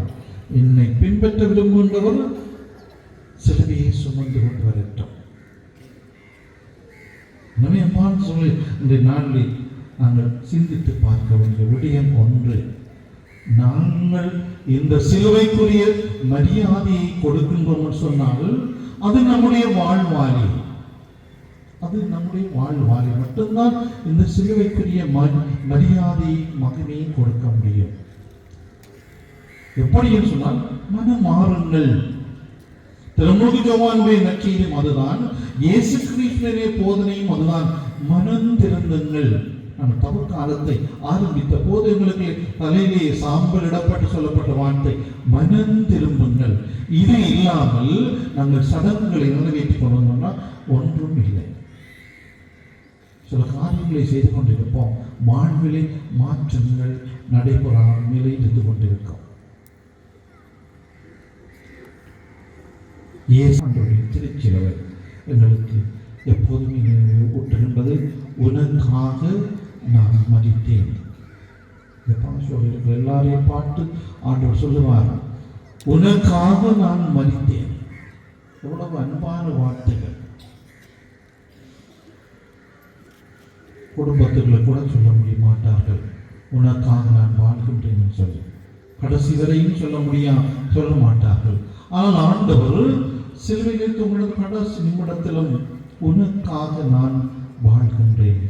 என்னை பின்பற்ற விரும்புகின்றவர் சிலுவையை சுமந்து கொண்டு வரட்டும். எனவே அம்மான்னு சொல்லி இந்த நாளில் நாங்கள் சிந்தித்து பார்க்க வேண்டிய விடயம் ஒன்று, நாங்கள் இந்த சிலுவைக்குரிய மரியாதையை கொடுக்கின்றோம் சொன்னால் அது நம்முடைய வாழ்வாளி, அது நம்முடைய வாழ்வாளி மட்டும்தான் இந்த சிலுவைக்குரிய மரியாதையை மகிமையை கொடுக்க முடியும். எப்படி என்று சொன்னால் மனம் மாறுங்கள். திருமுக யோவானுடைய நற்செய்தியும் அதுதான், இயேசு கிறிஸ்துவினுடைய போதனையும் அதுதான், மனம் திருந்துங்கள். நம்ம தவறு காலத்தை ஆரம்பித்த போது எங்களுக்கு தலையிலே சாம்பல் இடப்பட்டு சொல்லப்பட்ட வார்த்தை மனம் திரும்புங்கள். இது இல்லாமல் நாங்கள் சடங்குகளை நிறைவேற்றிக் கொண்டு வந்தோம்னா ஒன்றும் இல்லை. சில காரியங்களை செய்து கொண்டிருப்போம், வாழ்விலே மாற்றங்கள் நடைபெறாமல் நிலையிருந்து கொண்டிருக்கும். இயேசுடைய திருச்சிலுவை எங்களுக்கு எப்போதுமே ஊட்டுகின்றது, உனக்காக நான் மதித்தேன். இந்த பாசோடு எல்லாரையும் பார்த்து ஆண்டவர் சொல்லுவார், உனக்காக நான் மதித்தேன். எவ்வளவு அன்பான வார்த்தைகள். குடும்பத்துக்களை கூட சொல்ல முடிய மாட்டார்கள், உனக்காக நான் வாழ்கின்றேன் சொல்லி. கடைசி வரையும் சொல்ல மாட்டார்கள். ஆனால் ஆண்டவர் சிலுவையில் உங்களது கடைசி நிமிடத்திலும் உனக்காக நான் வாழ்கின்றேன்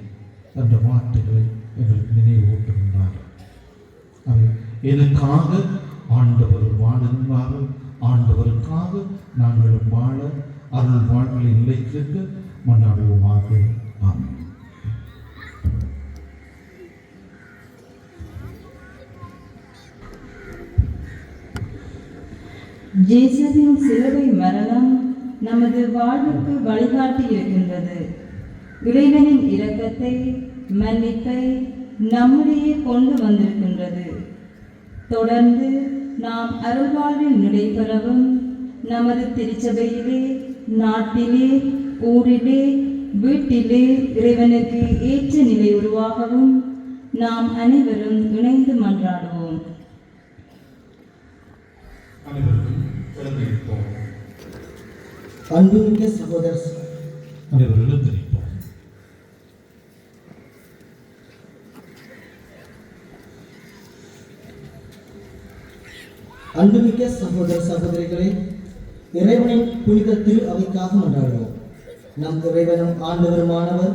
என்ற வார்த்தைகளை எங்களுக்கு நினைவூட்டுகின்றார். அது எனக்காக ஆண்டவர் வாழுகின்றார்கள், ஆண்டவருக்காக நாங்களும் வாழ அருள் வாழ்விலை நிலைத்திருக்க மன்றாடுவோமாக. ஆமென்.
இயேசுவின் சிலுவை மரணம் நமது வாழ்வுக்கு வழிகாட்டி இருக்கின்றது. இறைவனின் இரக்கத்தை, மன்னிப்பை நம்முடைய கொண்டு வந்திருக்கின்றது. தொடர்ந்து நாம் அருள்வாழ்வில் நடைபெறவும் நமது திருச்சபையிலே, நாட்டிலே, ஊரிலே, வீட்டிலே இறைவனுக்கு ஏற்ற நிலை உருவாகவும் நாம் அனைவரும் இணைந்து மன்றாடுவோம்.
அன்புமிக்க சகோதர அன்புமிக்க சகோதர சகோதரிகளே, இறைவனின் புனித திரு அவைக்காக மன்றாடுவோம். நம் இறைவனும் ஆண்டவருமானவர்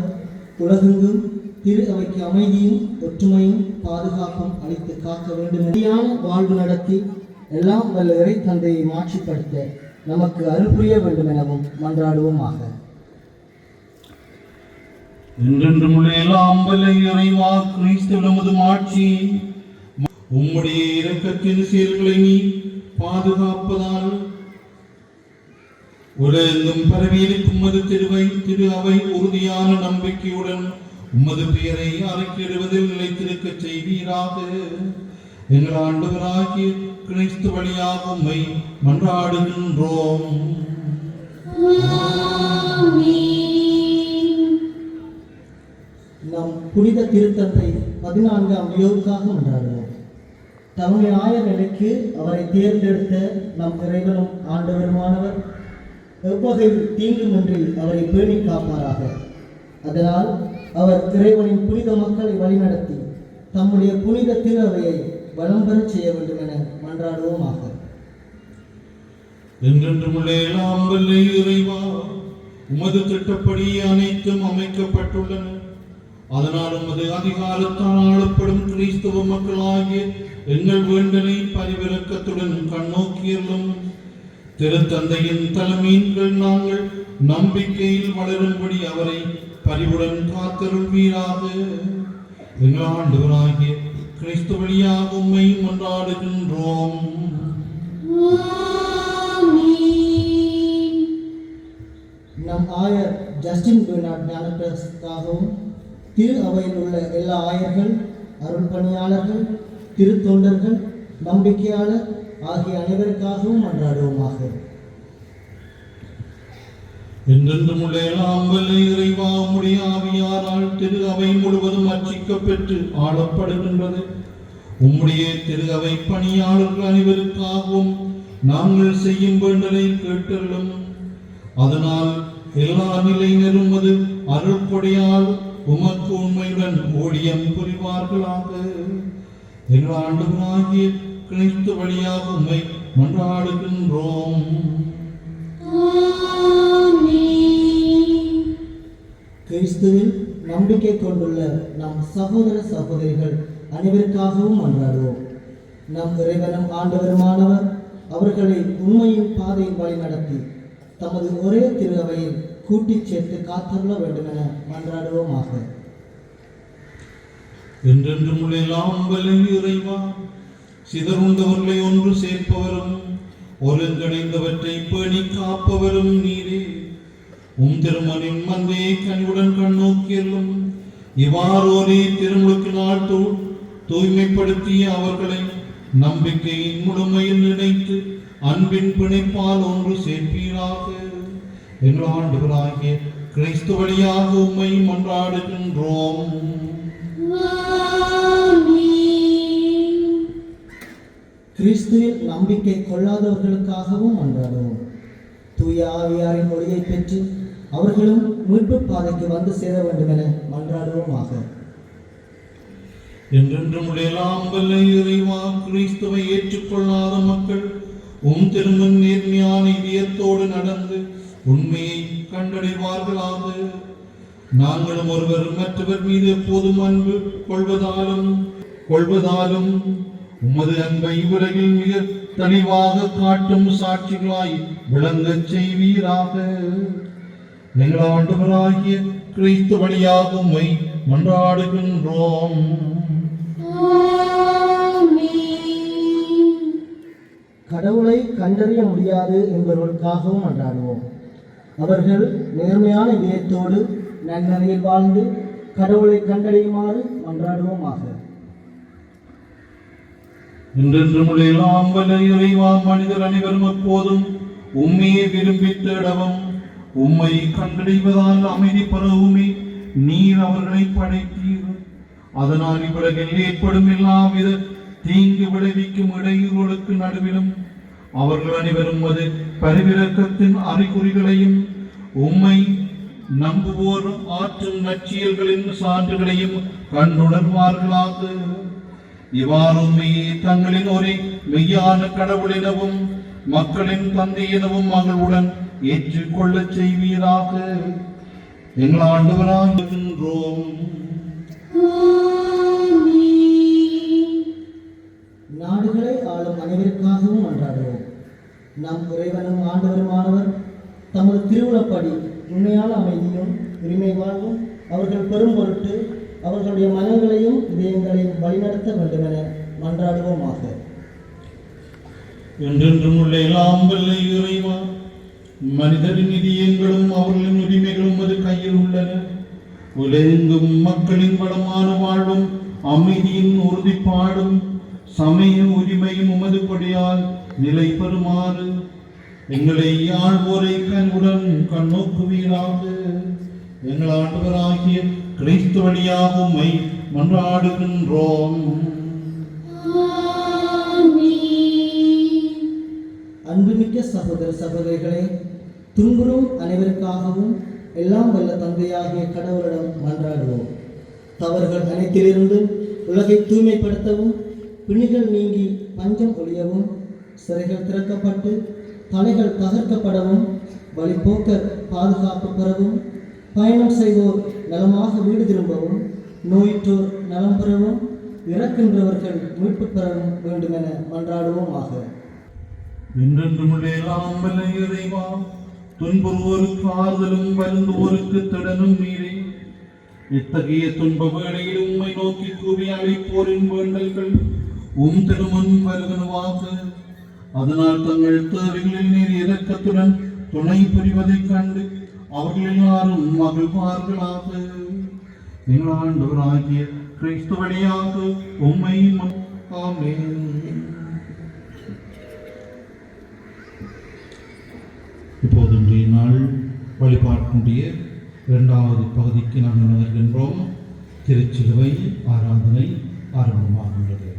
உலகெங்கும் திரு அவைக்கு அமைதியும் ஒற்றுமையும் பாதுகாப்பும் அளித்து காக்க வேண்டும். சரியான வாழ்வு நடத்தி எல்லாம் வல்ல இறை தந்தையை மாற்றிப்படுத்த நமக்கு அருள் புரிய வேண்டும் எனவும் மன்றாடுவோமாக.
என்றென்றும் எல்லாம் வல்ல இறைவா, கிறிஸ்து நமது ஆட்சி உம்முடைய இரக்கத்தின் செயல்களை நீ பாதுகாப்பதால் உலகெங்கும் பரவியிருக்கும் உமது திரு அவை உறுதியான நம்பிக்கையுடன் உமது பெயரை அறிக்கையிடுவதில் நிலைத்திருக்க செய்வீராக. எங்கள் ஆண்டவராகிய கிறிஸ்து வழியாக உம்மை மன்றாடுகின்றோம்.
நம் புனித திருத்தந்தை 14ஆம் லியோவுக்காக மன்றாடுவோம். தம்முடைய ஆயர் நிலைக்கு அவரை தேர்ந்தெடுத்த நம் இறைவனும் ஆண்டவருமானவர் எவ்வகையில் தீங்குமின்றி அவரை பேணி காப்பாராக. அதனால் அவர் இறைவனின் புனித மக்களை வழிநடத்தி தம்முடைய புனித திரு அவையை வளம் பெறச் செய்ய வேண்டும் என மன்றாடுவோமாக.
என்றென்றும் எல்லாம் வல்ல இறைவா, உமது திட்டப்படி அனைத்தும் அமைக்கப்பட்டுள்ளன. அதனால் உமது அதிகாரத்தால் ஆளப்படும் கிறிஸ்தவ மக்களாகிய எங்கள் வேண்டலை பரிவிரக்கத்துடன் கண்ணோக்கியலும் திருத்தந்தையின் தலைமையின் நாங்கள் நம்பிக்கையில் வளரும்படி அவரை பரிவுடன் காத்தருள்வீராக. எங்கள் ஆண்டவராகிய கிறிஸ்து வழியாக உம்மை மன்றாடுகின்றோம்.
நம் ஆயர் ஜஸ்டின் பெர்னார்ட் ஞானப்பிரசாகவும் திரு அவையில் உள்ள எல்லா ஆயர்கள், அருள் பணியாளர்கள், திருத்தொண்டர்கள், நம்பிக்கையாளர் ஆகிய அனைவருக்காகவும் மன்றாடுவோமாக.
என்றென்றும் எல்லாம் வல்ல இறைவா, உம்முடைய ஆவியாரால் திரு அவை முழுவதும் அர்ச்சிக்கப்பெற்று ஆளப்படுகின்றது. உம்முடைய திரு அவை பணியாளர்கள் அனைவருக்காகவும் நாங்கள் செய்யும் வேண்டலை கேட்டருளும். அதனால் எல்லா நிலையினரும் அது அருள்பொடையால் உமக்கு உண்மையுடன் ஊழியம் புரிவார்களாக. எங்கள் ஆண்டவராகிய கிறிஸ்து வழியாக உம்மை மன்றாடுகின்றோம்.
கிறிஸ்துவில் நம்பிக்கை கொண்டுள்ள நம் சகோதர சகோதரிகள் அனைவருக்காகவும் மன்றாடுவோம். நம் இறைவனும் ஆண்டவருமானவர் அவர்களை உண்மையின் பாதையில் வழிநடத்தி தமது ஒரே திரு அவையில் கூட்டிச் சேர்த்து காத்தருள வேண்டும் என மன்றாடுவோமாக.
என்றென்றும் எல்லாம் வல்ல இறைவா, சிதறுண்டவர்களை ஒன்று சேர்ப்பவரும் ஒருங்கிணைந்தவற்றை பேணி காப்பவரும் நீரே. திருமணின் மந்தையை கனிவுடன் கண்ணோக்கியலும் இவ்வாறு ஒரே திருமுழுக்கினால் தூய்மைப்படுத்திய அவர்களை நம்பிக்கையின் முழுமையில் நினைத்து அன்பின் பிணைப்பால் ஒன்று சேர்ப்பீராக. எங்கள் ஆண்டவராகிய கிறிஸ்து வழியாக உம்மை மன்றாடுகின்றோம்.
கிறிஸ்துவில் நம்பிக்கை கொள்ளாதவர்களுக்காகவும் மன்றாடுவோம். தூய ஆவியாரின் ஒளியை பெற்று அவர்களும் மீட்பு பாதைக்கு வந்து சேர வேண்டும் என மன்றாடுவோமாக.
என்றென்றும் எல்லாம் வல்ல இறைவா, கிறிஸ்துவை ஏற்றுக்கொள்ளாத மக்கள் திருமண் நேர்மையான இதயத்தோடு நடந்து உண்மையை கண்டடைவார்களாக. நாங்களும் ஒருவர் மற்றவர் மீது எப்போதும் அன்பு கொள்வதாலும் உமது அன்பை உலகில் மிக தெளிவாக காட்டும் சாட்சிகளாய் விளங்கச் செய்வீராக. எங்கள் ஆண்டவராகிய கிறிஸ்து வழியாக உம்மை மன்றாடுகின்றோம்.
கடவுளை கண்டறிய முடியாது என்பவர்களுக்காகவும் மன்றாடுவோம். அவர்கள் நேர்மையான இதயத்தோடு நன்னறியில் வாழ்ந்து கடவுளை கண்டறியுமாறு மன்றாடுவோமாக.
என்றென்றும் எல்லாம் வல்ல இறைவா, மனிதர் அனைவரும் எப்போதும் உம்மையை விரும்பி தேடவும் உம்மை கண்டடைவதால் அமைதி பெறவுமே நீர் அவர்களை படைத்தீர். அதனால் இவ்வுலகில் ஏற்படும் எல்லாவித தீங்கு விளைவிக்கும் இடையூறுகளுக்கு நடுவிலும் அவர்கள் அனைவரும் அது பரிவிரக்கத்தின் அறிகுறிகளையும் உம்மை நம்புவோர் ஆற்றும் நற்செயல்களின் சான்றுகளையும் கண்டுணர்வார்களாக. இவ்வாறு உண்மையை தங்களின் ஒரே மெய்யான கடவுள் எனவும் மக்களின் தந்தை எனவும் மகளுடன் ஏற்றுக்கொள்ளச் செய்வீராக. எங்கள் ஆண்டவராகின்றோம்.
நாடுகளை ஆளும் அனைவருக்காகவும் மன்றாடுவோம். நம் இறைவனும் ஆண்டவருமானவர் தமது திருவுளப்படி உண்மையான அமைதியும் உரிமை வாழ்வும் அவர்கள் பெரும் பொருட்டு அவர்களுடைய மனங்களையும் இதயங்களையும் வழிநடத்த வேண்டும் என மன்றாடுவோமாக.
என்றென்றும் எல்லாம் வல்ல இறைவா, மனிதரின் இதயங்களும் அவர்களின் உரிமைகளும் அது கையில் உள்ளன. உலகெங்கும் மக்களின் வளமான வாழ்வும் அமைதியின் உறுதிப்பாடும் சமய உரிமையும் உமது கொடையால் நிலை பெறுமாறு எங்களை ஆள்வோரை கண்ணுடன் கண்ணோக்குவீராக. எங்கள் ஆண்டவராகிய கிறிஸ்து வழியாக உம்மை மன்றாடுகின்றோம்.
அன்புமிக்க சகோதர சகோதரிகளே, துன்புறும் அனைவருக்காகவும் எல்லாம் வல்ல தந்தையாகிய கடவுளிடம் மன்றாடுவோம். தவறுகள் அனைத்திலிருந்து உலகை தூய்மைப்படுத்தவும் பிணிகள் நீங்கி பஞ்சம் ஒழியவும் சிறைகள் திறக்கப்பட்டு தலைகள் தகர்க்கப்படவும் வழிபோக்கர் பாதுகாப்பு பெறவும் பயணம் செய்வோர் நலமாக வீடு திரும்பவும் நோயிற்றோர் நலம் பெறவும் இறக்கின்றவர்கள் மீட்பு பெறவும் வேண்டும் என மன்றாடுவோமாக.
என்றென்றும் எல்லாம் வல்ல இறைவா, துன்புறுவோருக்கு ஆறுதலும் வருந்துவோருக்கு திடனும் நீரே. இத்தகைய துன்ப வேளையில் உம்மை நோக்கி கூறி அழைப்போரின் வேண்டல்கள் திருமண் வருவனவாக. அதனால் தங்கள் தேவைகளில் நீர் இரக்கத்துடன் துணை புரிவதைக் கண்டு அவர்கள் எல்லாரும் மகிழ்வார்களாக. எங்கள் ஆண்டவராகிய கிறிஸ்து வழியாக உம்மை ஆமென். இப்போது இன்றைய நாள் வழிபாட்டினுடைய இரண்டாவது பகுதிக்கு நாம் வருகின்றோம். திருச்சிலுவை ஆராதனை ஆரம்பமாகின்றது.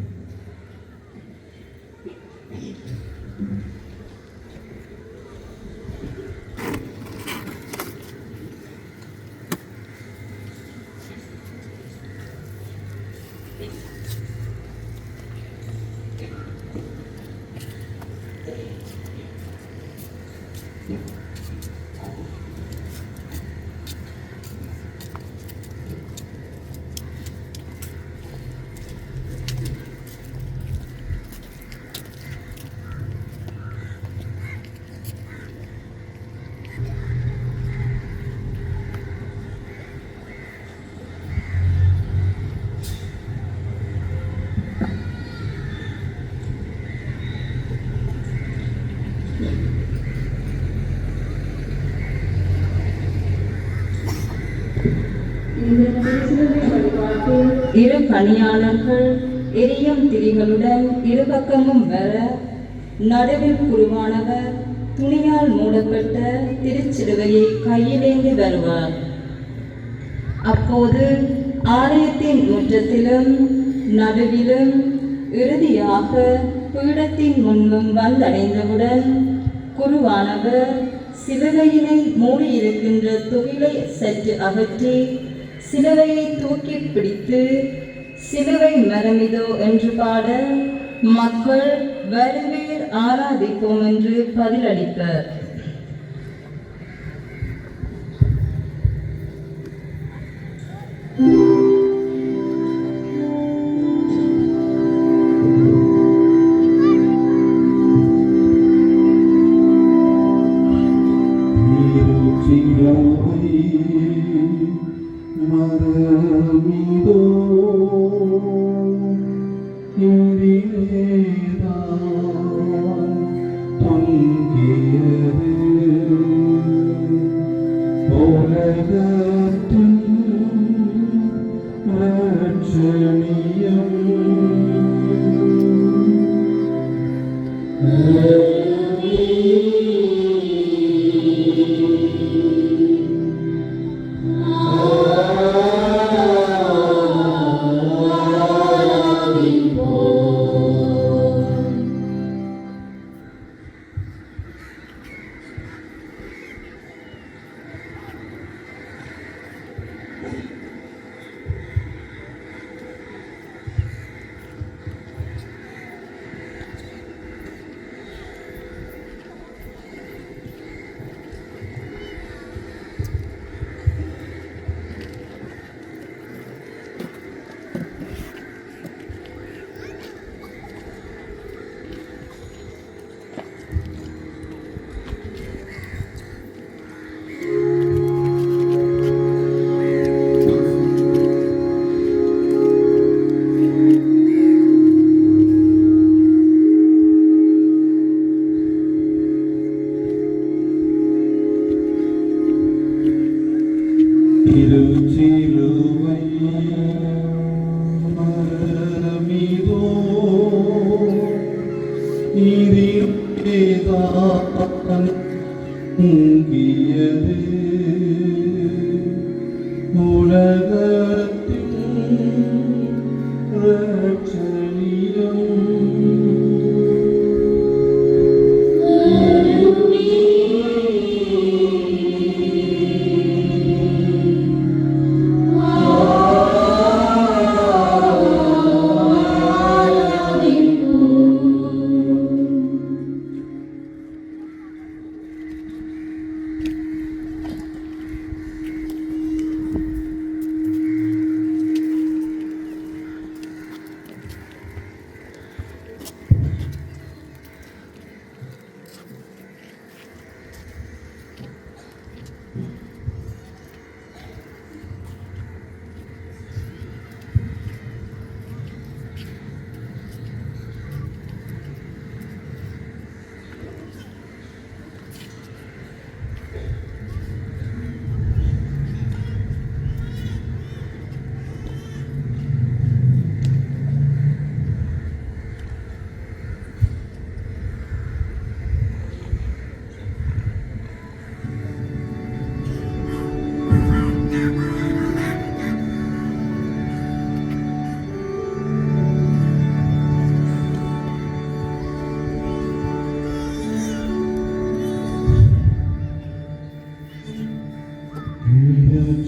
இரு பணியாளர்கள் எரியும் திரிகளுடன் இருபக்கமும் வர நடுவில் குருவானவர் துணியால் மூடப்பட்ட திருச்சிலுவையை கையிலேந்தி வருவார். அப்போது ஆலயத்தின் முற்றத்திலும் நடுவிலும் இறுதியாக பீடத்தின் முன்பும் வந்தடைந்தவுடன் குருவானவர் சிலுவையினை மூடியிருக்கின்ற துகிலை சற்று அகற்றி சிலுவையை தூக்கி பிடித்து சிலுவை மரமிதோ என்று பாட மக்கள் வருவேர் ஆராதிப்போம் என்று பதிலளிப்பர்.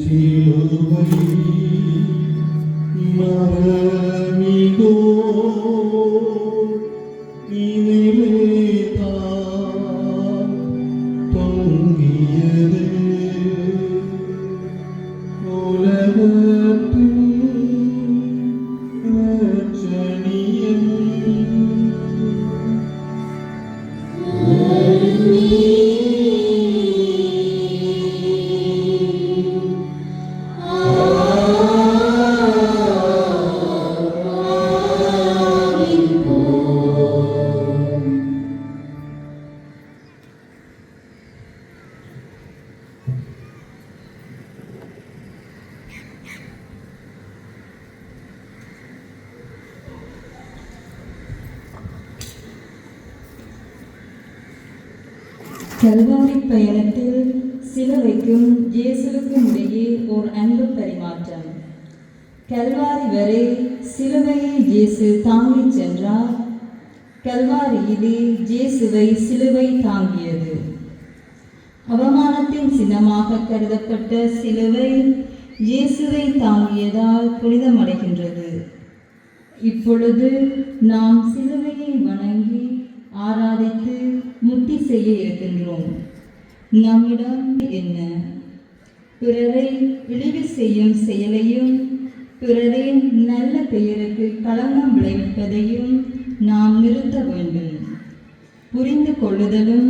சிலுவை மரமிதோ இனிமேதான் தொங்கியது உலகத்தின் இரட்சணியம்.
கல்வாரி பயணத்தில் சிலுவைக்கும் இயேசுவுக்கும் இடையே ஓர் அன்பு பரிமாற்றம். கல்வாரி வரை சிலுவையை இயேசு தாங்கிச் சென்றார். கல்வாரியிலே இயேசுவை சிலுவை தாங்கியது. அவமானத்தின் சின்னமாக கருதப்பட்ட சிலுவை இயேசுவை தாங்கியதால் புனிதமடைகின்றது. இப்பொழுது நாம் சிலுவையை வணங்கி ஆராதித்து முத்தி செய்ய இருக்கின்றோம். நம்மிடம் என்ன? பிறரை இழிவு செய்யும் செயலையும் பிறரின் நல்ல பெயருக்கு களங்கம் விளைவிப்பதையும் நாம் நிறுத்த வேண்டும். புரிந்து கொள்ளுதலும்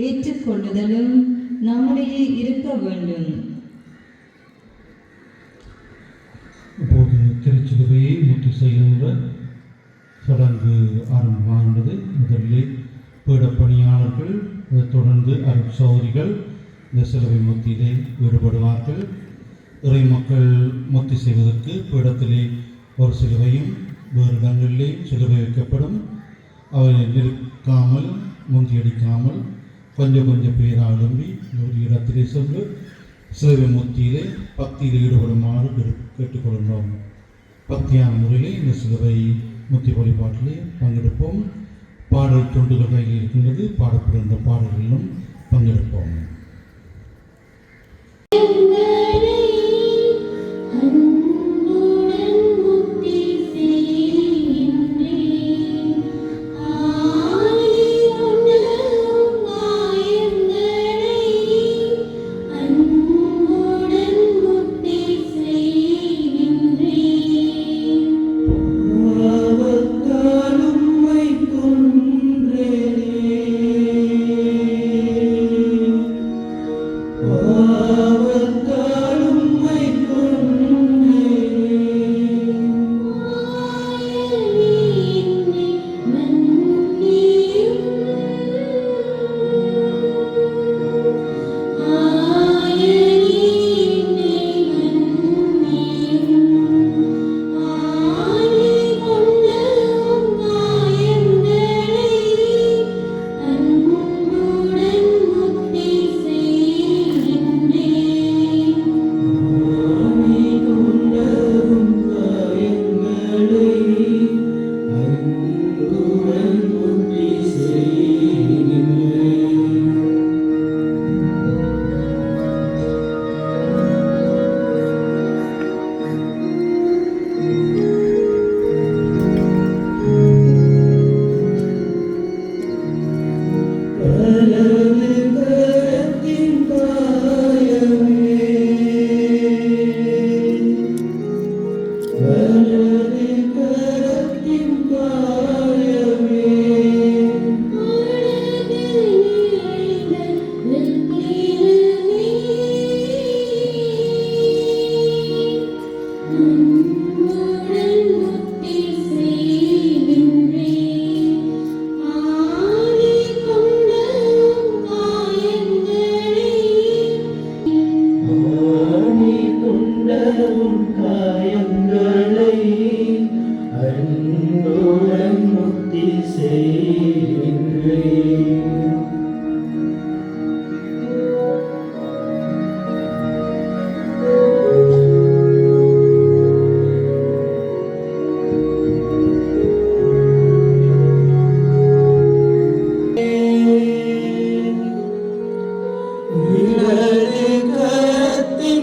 ஏற்றுக்கொள்ளுதலும் நம்முடைய இருக்க வேண்டும்.
இப்போது திருச்சிலுவையை முத்தி செய்கின்ற சடங்கு ஆரம்பமாகின்றது. முதலில் பீடப்பணியாளர்கள், தொடர்ந்து அருட்சௌரிகள் இந்த சிலுவை முத்தியிலே ஈடுபடுவார்கள். இறை மக்கள் முத்தி செய்வதற்கு பீடத்திலே ஒரு சிலுவையும் வேறு இடங்களிலே சிலுவை வைக்கப்படும். அவை நிற்காமல் முந்தியடிக்காமல் கொஞ்சம் கொஞ்சம் பேராக எழும்பி ஒரு இடத்திலே சென்று சிலுவை முத்தியிலே பக்தியில் ஈடுபடுமாறு கேட்டுக்கொள்கின்றோம். பக்தியான முறையிலே இந்த சிலுவை முத்தி வழிபாட்டிலே பங்கெடுப்போம். பாடல் தொண்டுகள் கையில் இருக்கின்றது. பாடப்படுகின்ற பாடல்களிலும் பங்கெடுப்போம்.
கரத்தின்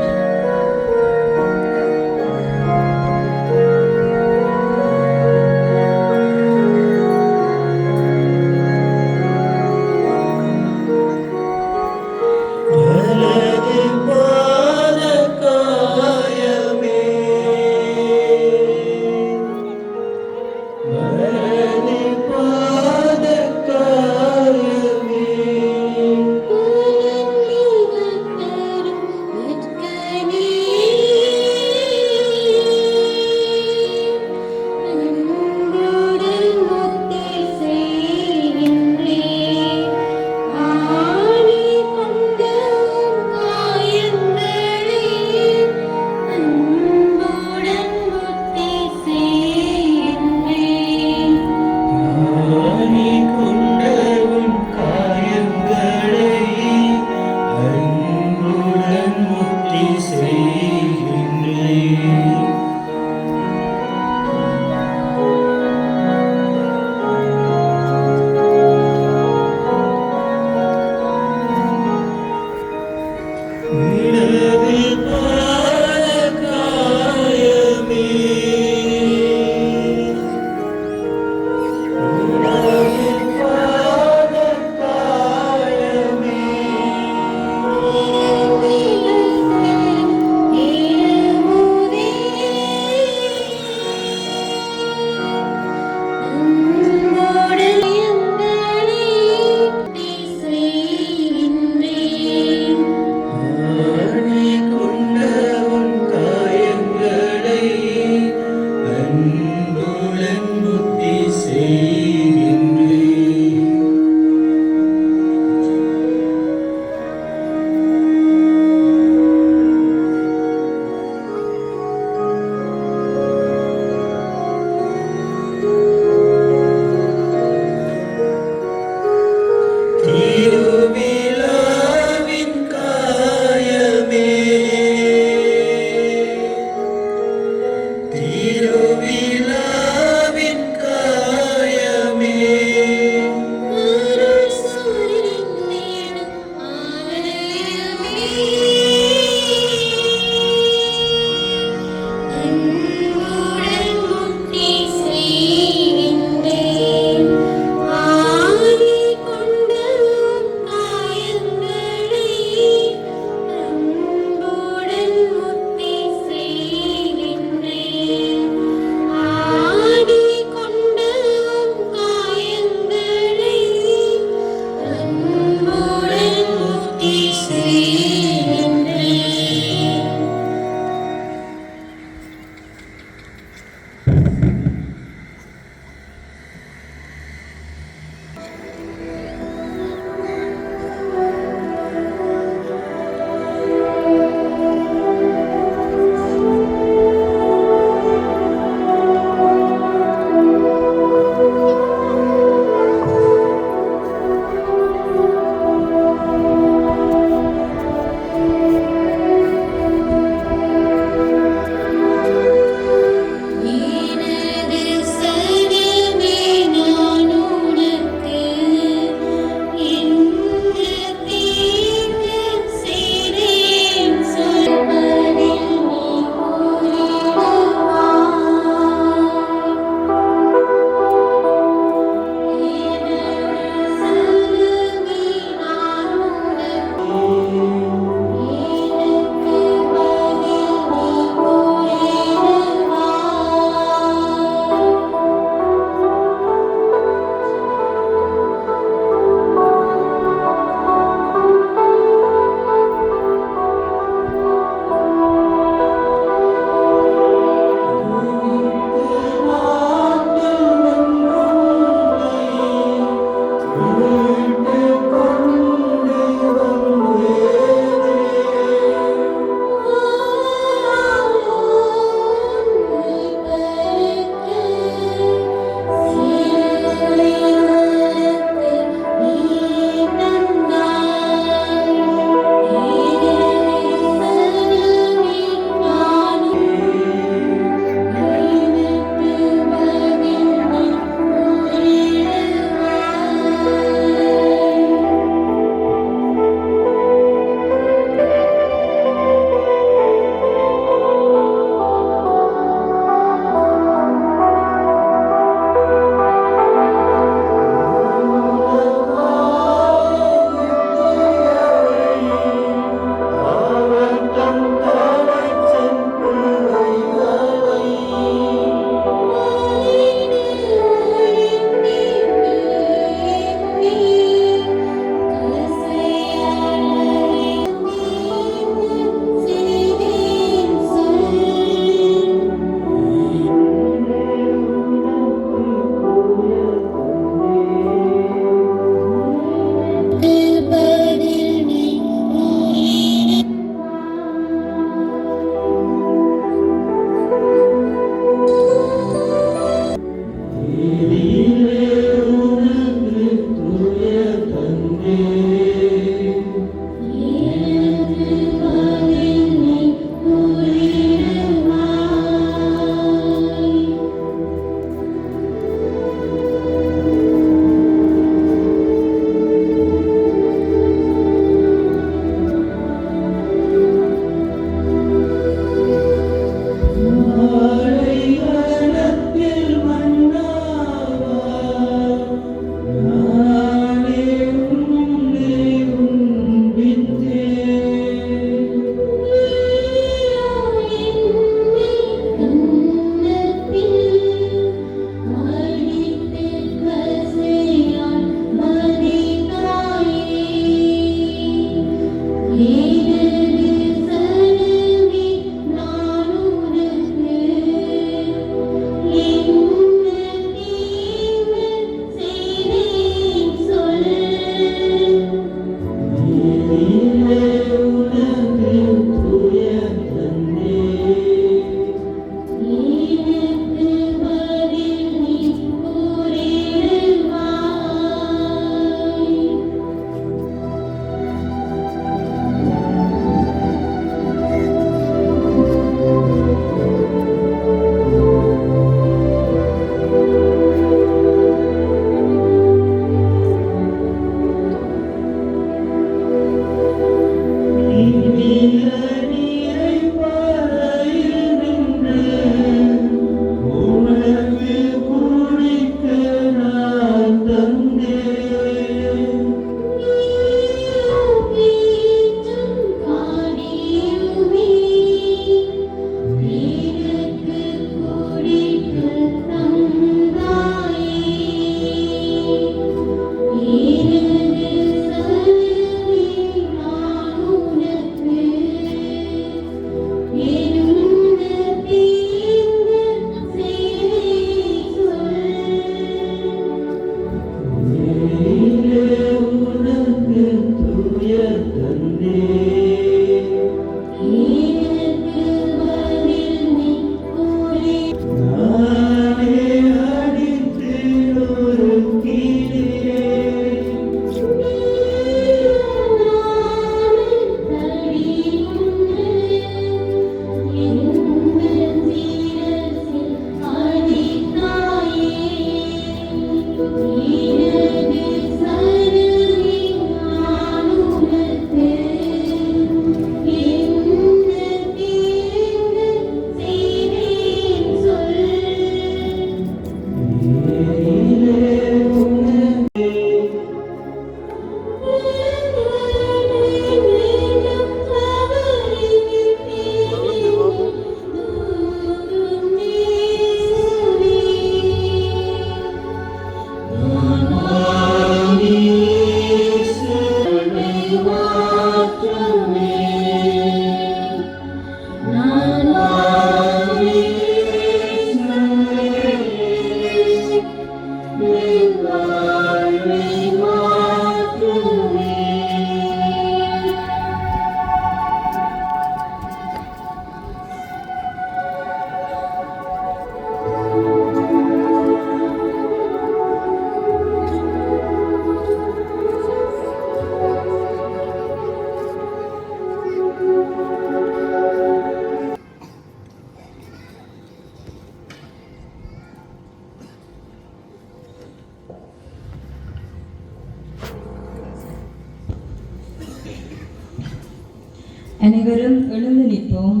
அனைவரும் எழுந்து நிற்போம்.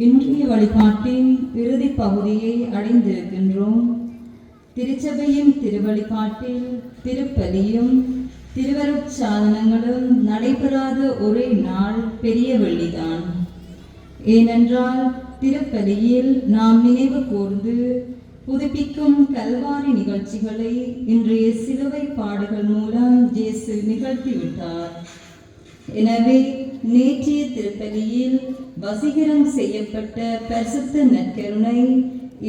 இன்றைய வழிபாட்டின் இறுதி பகுதியை அடைந்திருக்கின்றோம். திருச்சபையின் திருவழிபாட்டில் திருப்பலியும் திருவருட்சாதனங்களும் நடைபெறாத ஒரே நாள் பெரிய வெள்ளிதான். ஏனென்றால் திருப்பலியில் நாம் நினைவு கூர்ந்து புதுப்பிக்கும் கல்வாரி நிகழ்ச்சிகளை இன்றைய சிலுவை பாடுகள் மூலம் இயேசு நிகழ்த்திவிட்டார். எனவே நேற்றைய திருப்பலியில் வசீகரம் செய்யப்பட்ட பரிசுத்த நற்கருணை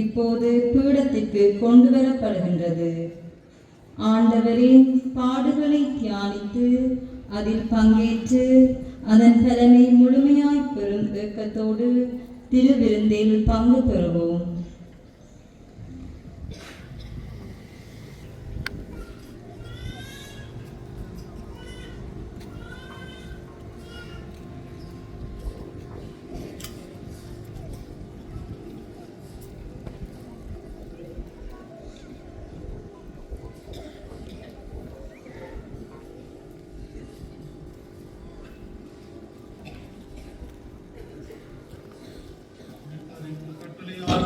இப்போது பீடத்திற்கு கொண்டு வரப்படுகின்றது. ஆண்டவரின் பாடுகளை தியானித்து அதில் பங்கேற்று அதன் பலனை முழுமையாய் பெறும் ஏக்கத்தோடு திருவிருந்தில் பங்கு பெறுவோம்.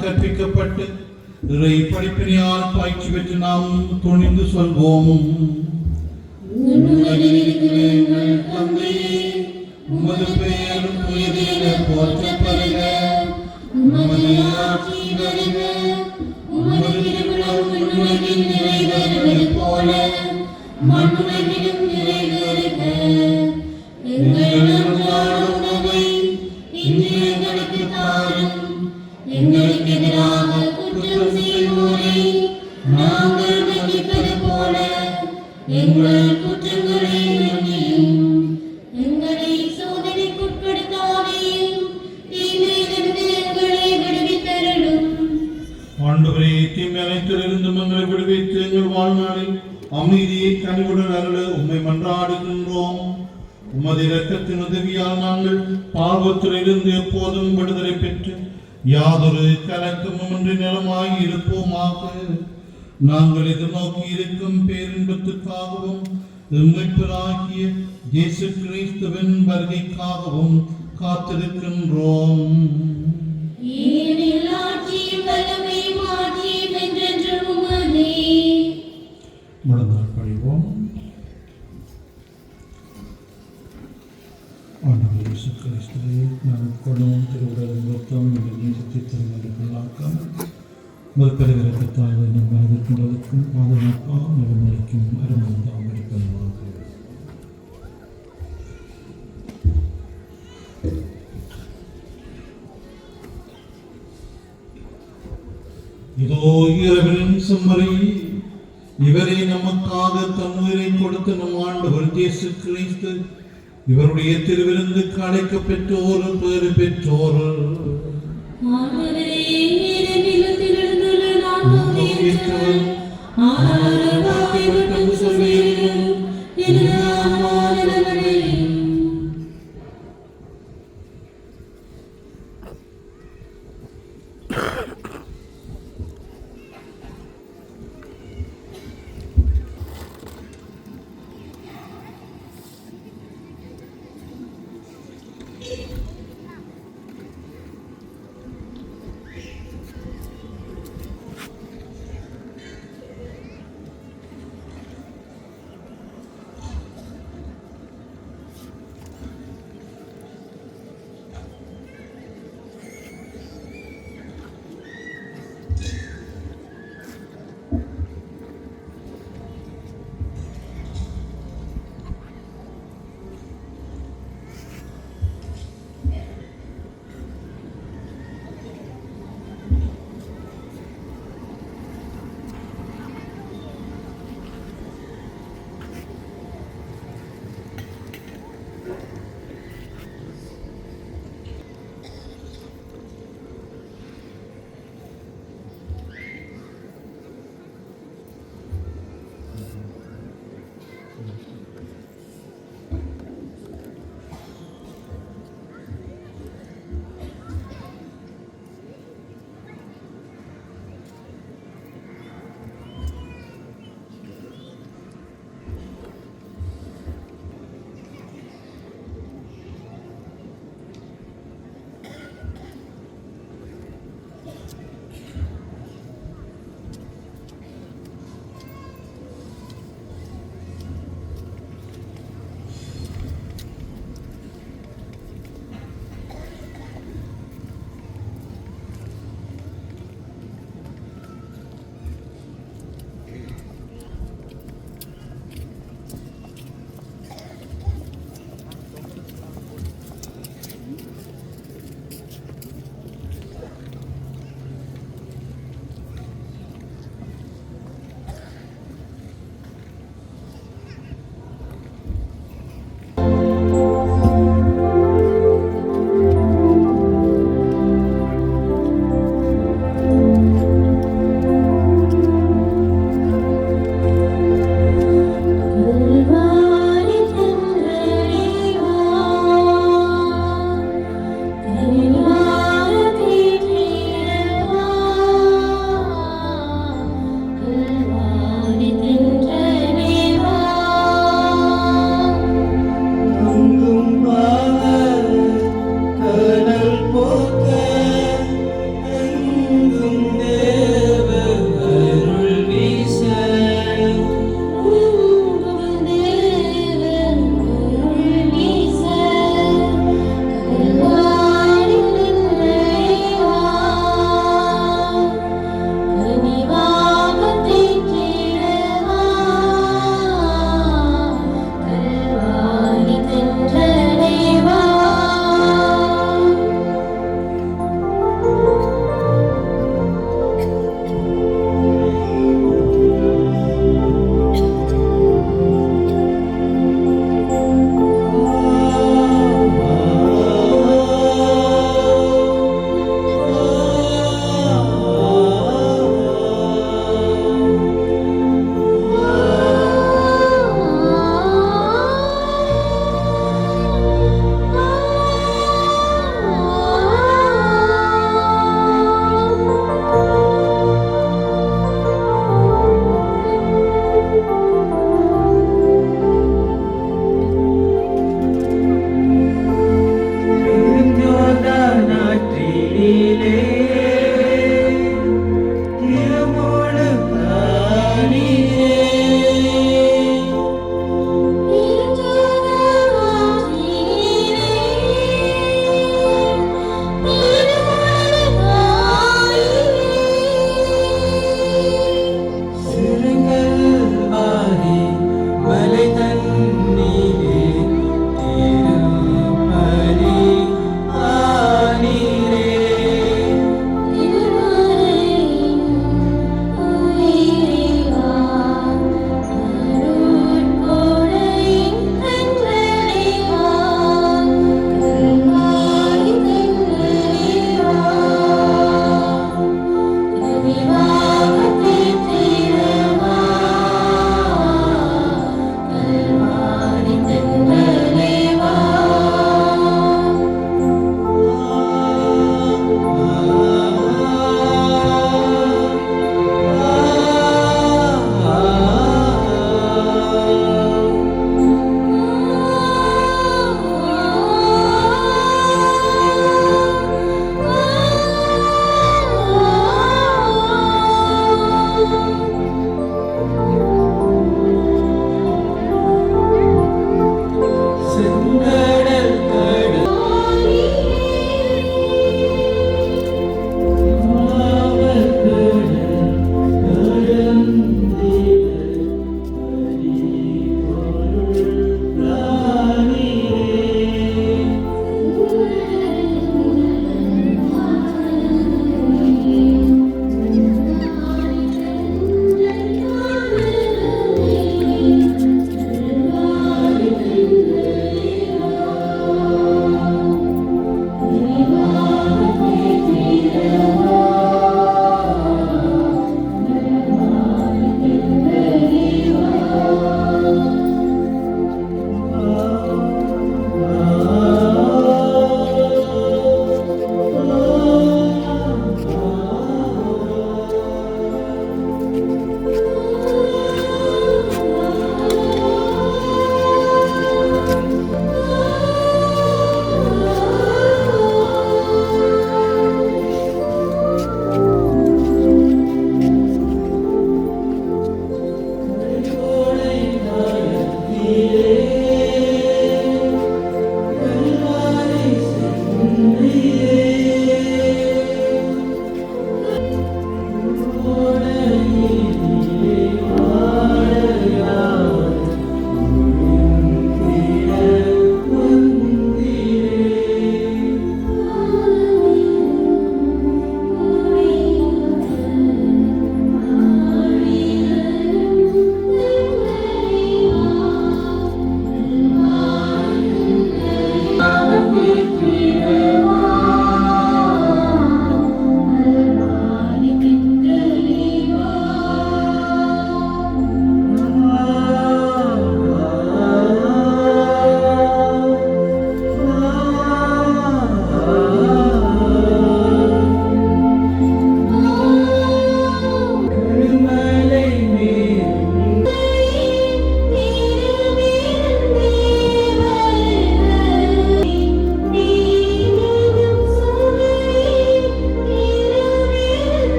கற்பிக்கப்பட்டு இறை படிப்பினையால் பயிற்சி பெற்று நாம் துணிந்து சொல்வோம். உமது பெயர் தூயதென போற்றப்படுக, உமது ஆட்சி வருக, உமது திருவுளம் விண்ணுலகில் நிறைவேறுவது போல மண்ணுலகிலும் நிறைவேறுக. எங்கள் அன்றாட உணவை இன்று எங்களுக்கு தாரும். எங்களுக்கு எதிராக குற்றம் செய்வோரை நாங்கள் மன்னிப்பது போல எங்கள் குற்றங்களை மன்னியும். எங்களை சோதனைக்குட்படுத்தாதேயும், தீமையிலிருந்து எங்களை விடுவித்தருளும். ஆண்டவரே, தீமை அனைத்திலிருந்து எங்களை விடுவித்து எங்கள் வாழ்நாளில் அமைதியை கனிவுடன் அருள உம்மை மன்றாடுகின்றோம். உமது இரக்கத்தின் உதவியால் நாங்கள் பாவத்திலிருந்து எப்போதும் விடுதலை பெற்று யாதொரு கலக்கமுமின்றி நலமாய் இருப்போமாக. நாங்கள் எதிர்நோக்கி இருக்கும் பேரின்பத்திற்காகவும் மீட்பராகிய இயேசு கிறிஸ்துவின் வருகைக்காகவும் காத்திருக்கின்றோம். முழந்தாள் பழிவோம். ஆண்டவர் இயேசு கிறிஸ்துவே, நாங்கள் கொள்ளும் திருவுடல் மொத்தம் எங்கள் நீதித்தை திருமணம் மறுக்கருவிறக்கத்தால் நம் மனதிற்குள்ளதுக்கும் பாதுகாப்பாக நலமளிக்கும் அருமந்தாம் அடிப்பதாக. இதோ இரவின் செம்மறி, இவரை நமக்காக தன் உயிரை கொடுத்த நம் ஆண்டவர் இயேசு கிறிஸ்து இவருடைய திருவிருந்துக்கு அழைக்க பெற்றோர் பேறு பெற்றோர்.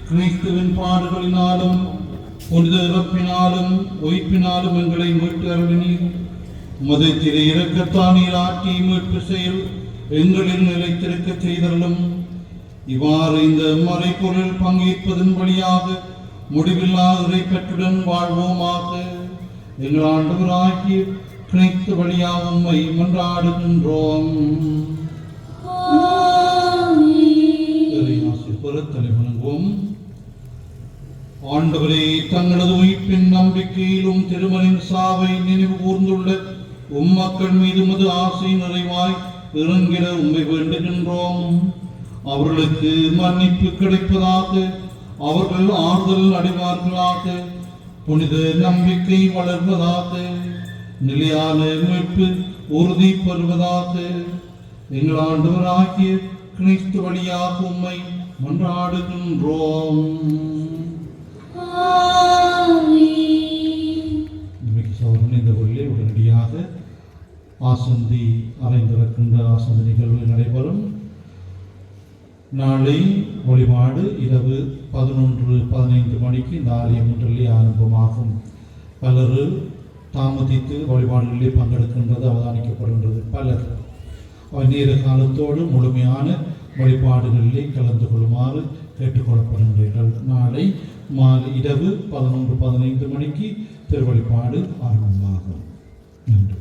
கிறிஸ்துவின் பாடுகளினாலும் புனித இறப்பினாலும் உயிர்ப்பினாலும் எங்களை மீட்டு அருளினீர். உமது திரு இரக்கத்தானீர் ஆட்சி மீட்பு செயல் எங்களில் நிலைத்திருக்க செய்தருளும். இவ்வாறு இந்த மறைப்பொருள் பங்கேற்பதன் வழியாக முடிவில்லாத இறைப்பற்றுடன் வாழ்வோமாக. எங்கள் ஆண்டவராகிய கிறிஸ்து வழியாக உம்மை மன்றாடுகின்றோம். தலைவணங்குவோம். ஆண்டவரே, தங்களது உயிர்ப்பின் நம்பிக்கையிலும் திருமலின் சாவை நினைவு கூர்ந்துள்ள உம்மக்கள் மீது உமது ஆசை நிறைவாய் இறங்கிட உம்மை வேண்டுகின்றோம். அவர்களுக்கு மன்னிப்பு கிடைப்பதாக, அவர்கள் ஆறுதல் அடைவார்களாக, புனித நம்பிக்கை வளர்வதாக, நிலையான மீட்பு உறுதி பெறுவதாக. எங்கள் ஆண்டவராகிய கிறிஸ்து வழியாக உம்மை மன்றாடுகின்றோம். இந்த வழியை உடனடியாக ஆசந்தி அறைந்திருக்கின்ற ஆசந்தி நிகழ்வு நடைபெறும். நாளை வழிபாடு இரவு 11:15 மணிக்கு இந்த ஆலயம் ஒன்றிலே ஆரம்பமாகும். பலர் தாமதித்து வழிபாடுகளிலே பங்கெடுக்கின்றது அவதானிக்கப்படுகின்றது. பலர் நேர காலத்தோடு முழுமையான வழிபாடுகளிலே கலந்து கொள்ளுமாறு கேட்டுக்கொள்ளப்படுகின்றீர்கள். நாளை இரவு 11:15 மணிக்கு திருவழிபாடு ஆரம்பமாகும். நன்றி.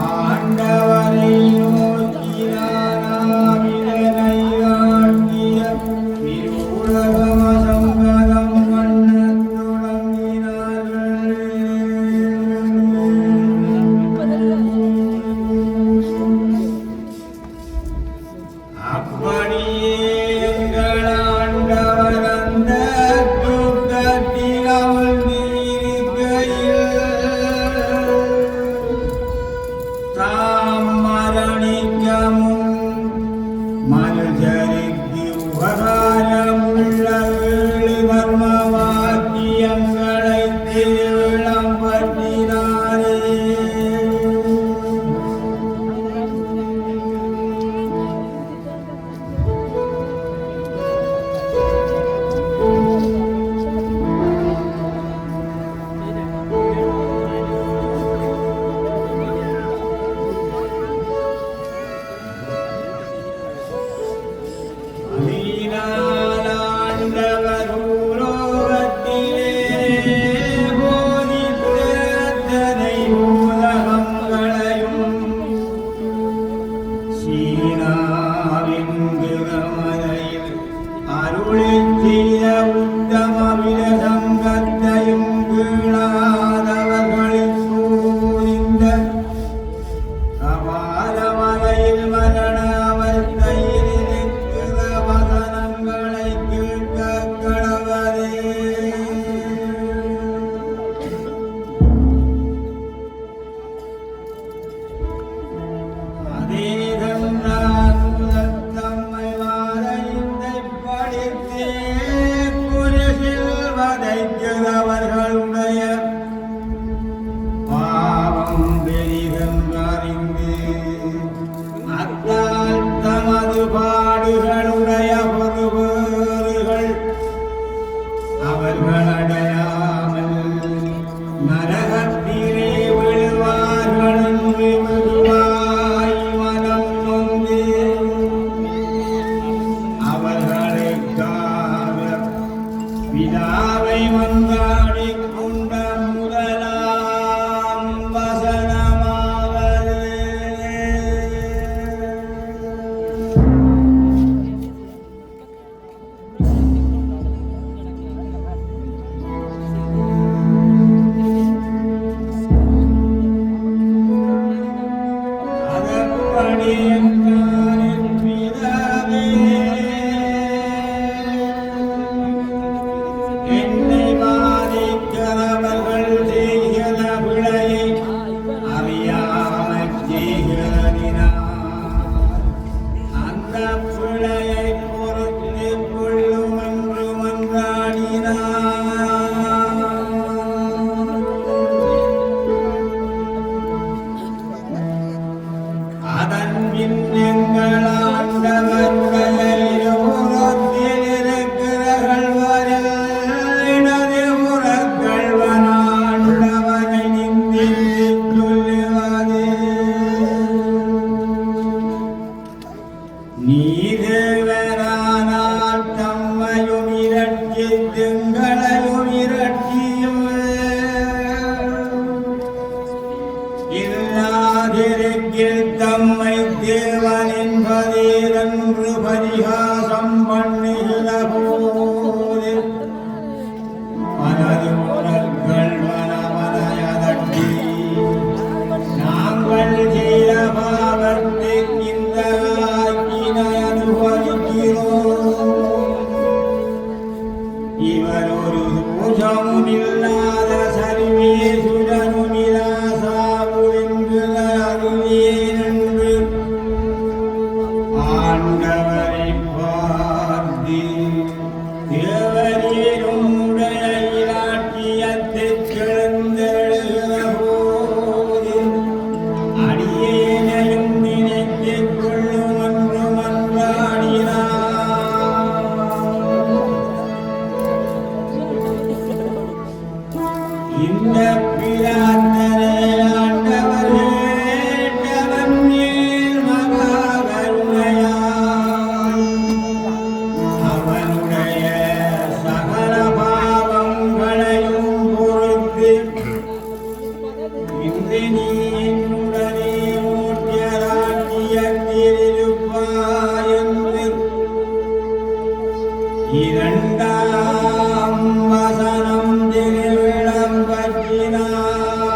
ஆண்டவரை நோக்கினானாமிதனை ஆண்டிய திருவுலகமசங்க செய்த உத்தம விரசங்கத்தையும் கீழாதவர்களில் சூழ்ந்த அபாரமலையில் மரண அவஸ்தையில் இருக்கிற வசனங்களை கேட்க கடவரே. அதே தன்னால் முதல் தம்மை வாரைந்தை படித்தே குருசில் வதைக்கிறவர்களுடைய பாவம் பெரிதென்றறிந்து அத்தால் தமது பாடுகளுடைய பொறுபேறுகள் அவர்களடையாமல் நரகத்திலே விழுவார்கள் என்று மெதுவாய் மனம் நொந்து அவர்களுக்காக பிதாவை மன்றாடிக் கொண்ட முதலாம் வசனமாவது அதற்படி என்றாரின் பிதாவே, என்னை பாதிக்கிறவர்கள் செய்கிற பிழையை அறியாமல் செய்கிறதினால் அந்த பிழையை பொறுத்துக் கொள்ளும் என்று மன்றாடினார். அதன் பின் எங்கள் ஆண்டவருடைய இருபுறத்தில் இருக்கிற கள்வரில் இடது புறக்கள்வன் ஆண்டவரை நிந்தித்துச் சொல்லுவது, நீதேவரானால் தம்மையும் இரட்சித்துங்களையும் இரட்சியும் இல்லாதிருக்கில் தம்மை தேவன் என்பதேதென்று பரிகாசம் பண்ணுகிற போது மனது உலர்கள் மனமனையதட்டி நாங்கள் செய்த பாவத்துக்கு இந்த ஆக்கினை அனுபவிக்கிறோம். இவர் ஒரு தோஷமும் இல்லாத சர்வேசுரனும் இலாசாவுவென்கிற அறிவேன் என்று ஆண்டவரை பார்த்து, தேவரீரும் உடைய இலாட்டியத்தைக் கிளந்தெழுகிற போது அடியேனையும் நினைத்துக் கொள்ளும் என்று மன்றாடினார். இந்த பிரார்த்தனை ஆண்டவர் கேட்டவன் மேல் மகா கருணையாய் அவனுடைய சகல பாவங்களையும் பொறுத்து இன்று நீ என்னுடனே மோட்ச ராஜ்யத்தில் இருப்பாய் என்று இரண்டாம் வசனம் திருவிழம் பற்றினார்.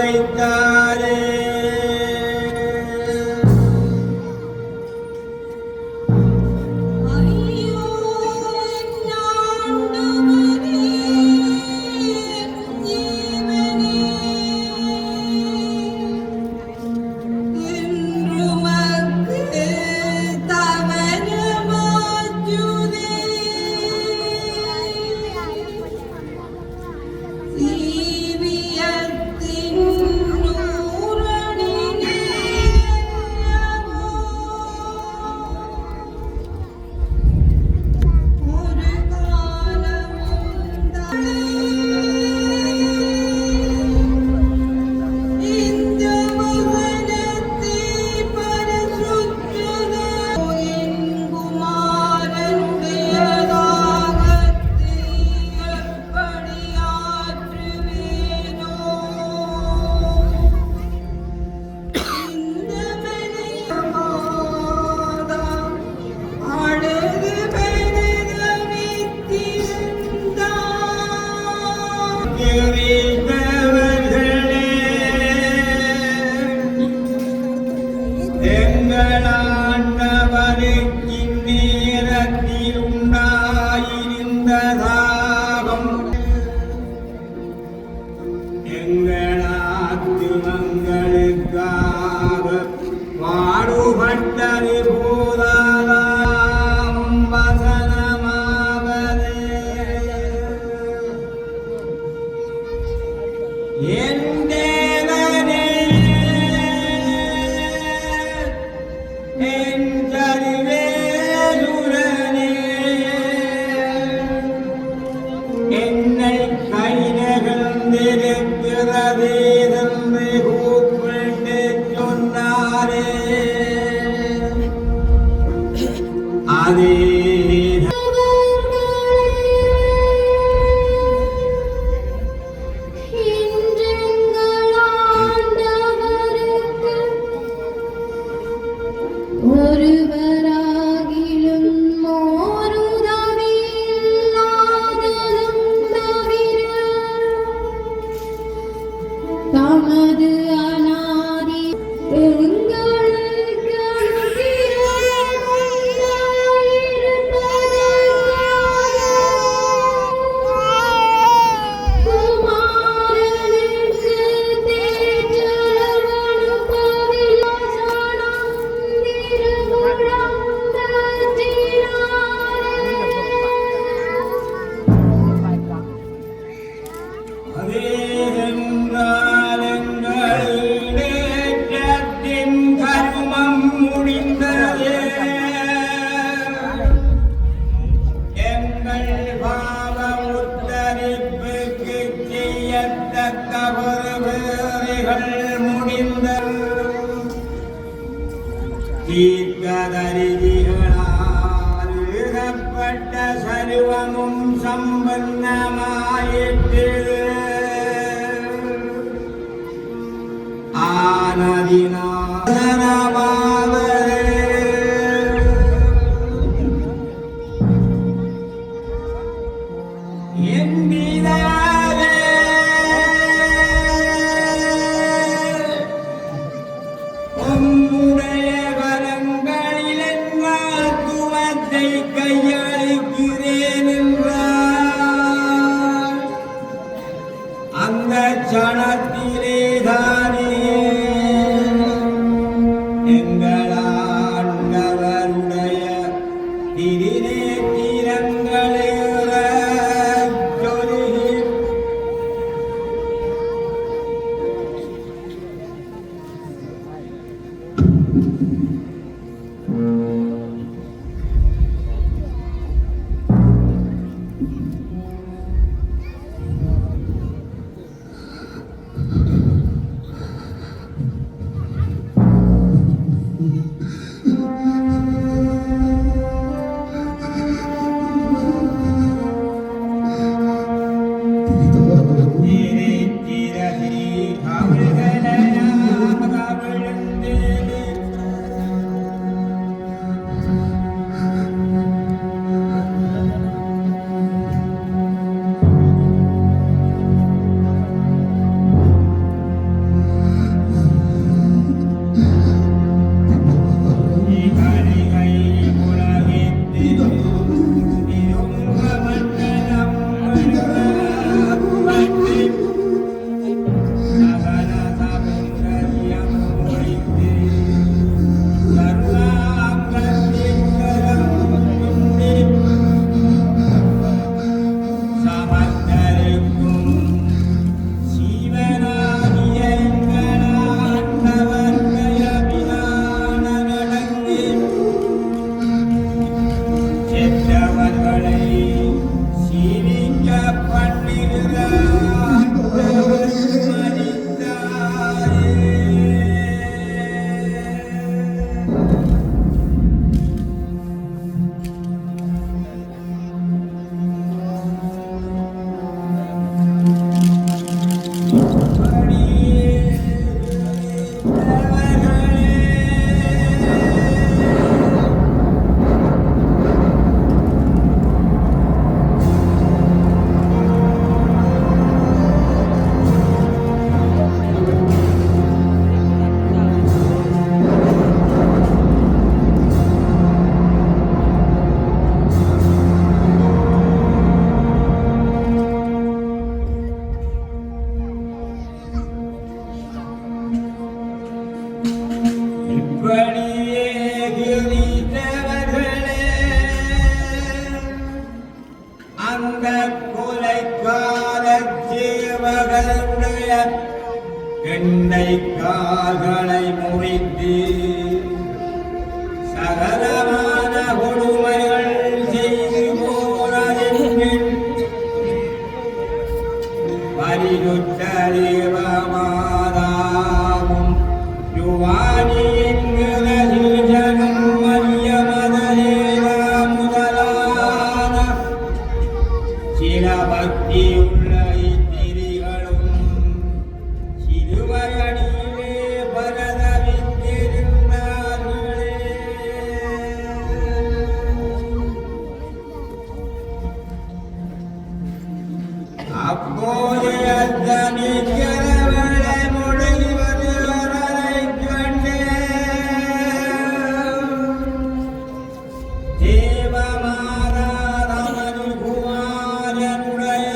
வைத்தாரே. சர்வமும் சம்பன்னமாயிற்று. ஆனதினாதனமாவது என்கிறாரே. உம்முடைய கரங்களில் துவத்தை கையளிக்கிறேன் என்றார். அந்த சணத்திலே தானே எங்கள் ஆண்டவருடைய திருநேத்திரங்களை சொல்லி கெண்டை கால்களை முறித்து சகலமான கொடுமைகள் செய்து போனதென்பின் பரிசுத்த தேவமாதாவும் யுவானியின் முதலும் மரியமதேவ முதலான சில பக்தியுள்ள இத்திரிகளும் சிறுவயடியிலே பரதவித்திருந்தார்களே. அப்போது அந்த நிற்கிறவளை முடிவது வரலைக் கண்டேன். தேவமாதாதமது குமாரனுடைய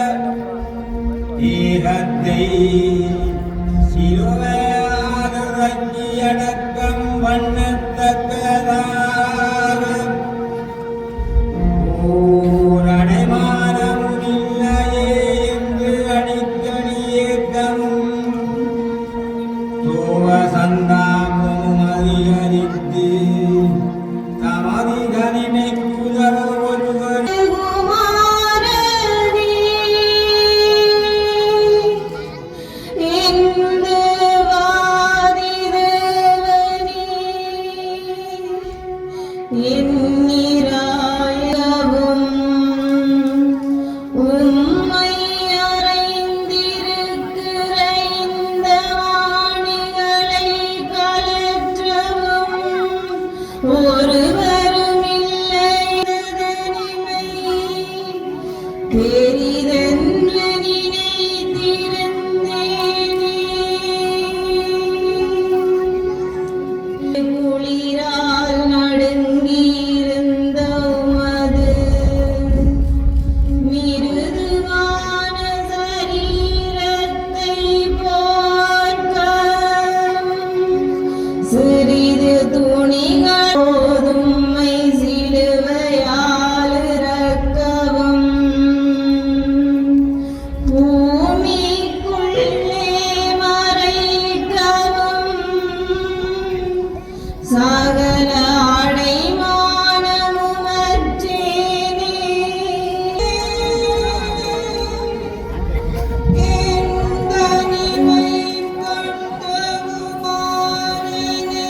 தேகத்தை சிலுவையால் இறக்கி அடக்கம் பண்ணத்தக்கதாக ஓரடைமானமும் இல்லையே என்று அடிக்கடி ஏக்கமும் சோகசந்தாபமும் அதிகரித்து தமதிகளினை குதவ ஒருவர்
ஒருவரும் இல்லை பெரிதென்று நினைத்திருந்தேனே. குளிரால் நடுங்கியிருந்த உமது மிருதுவான சரீரத்தை பார்க்க சிறிது துணிகள் போதும்மை சிலுவையால் இறக்கவும் பூமிக்குள்ளே மறைக்கவும் சகல அடைமானமும் அற்றேனே. என் தனிமை கொண்ட குமாரனே,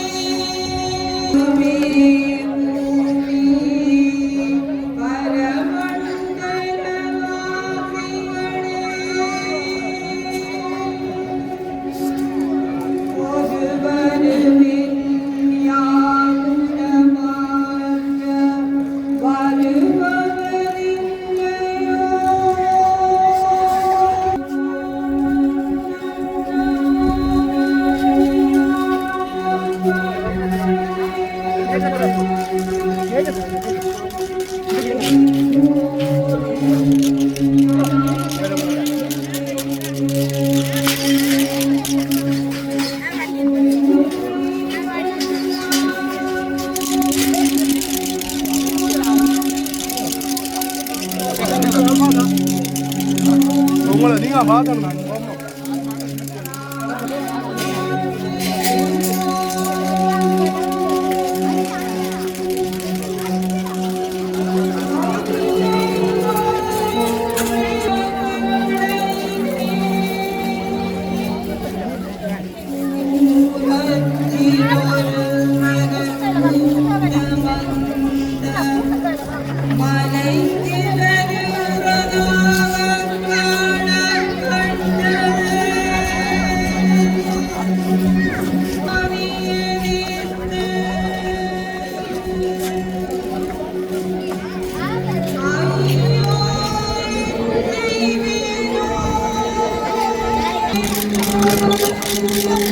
உங்களை நீங்கள் பார்க்கணும்.
Thank you.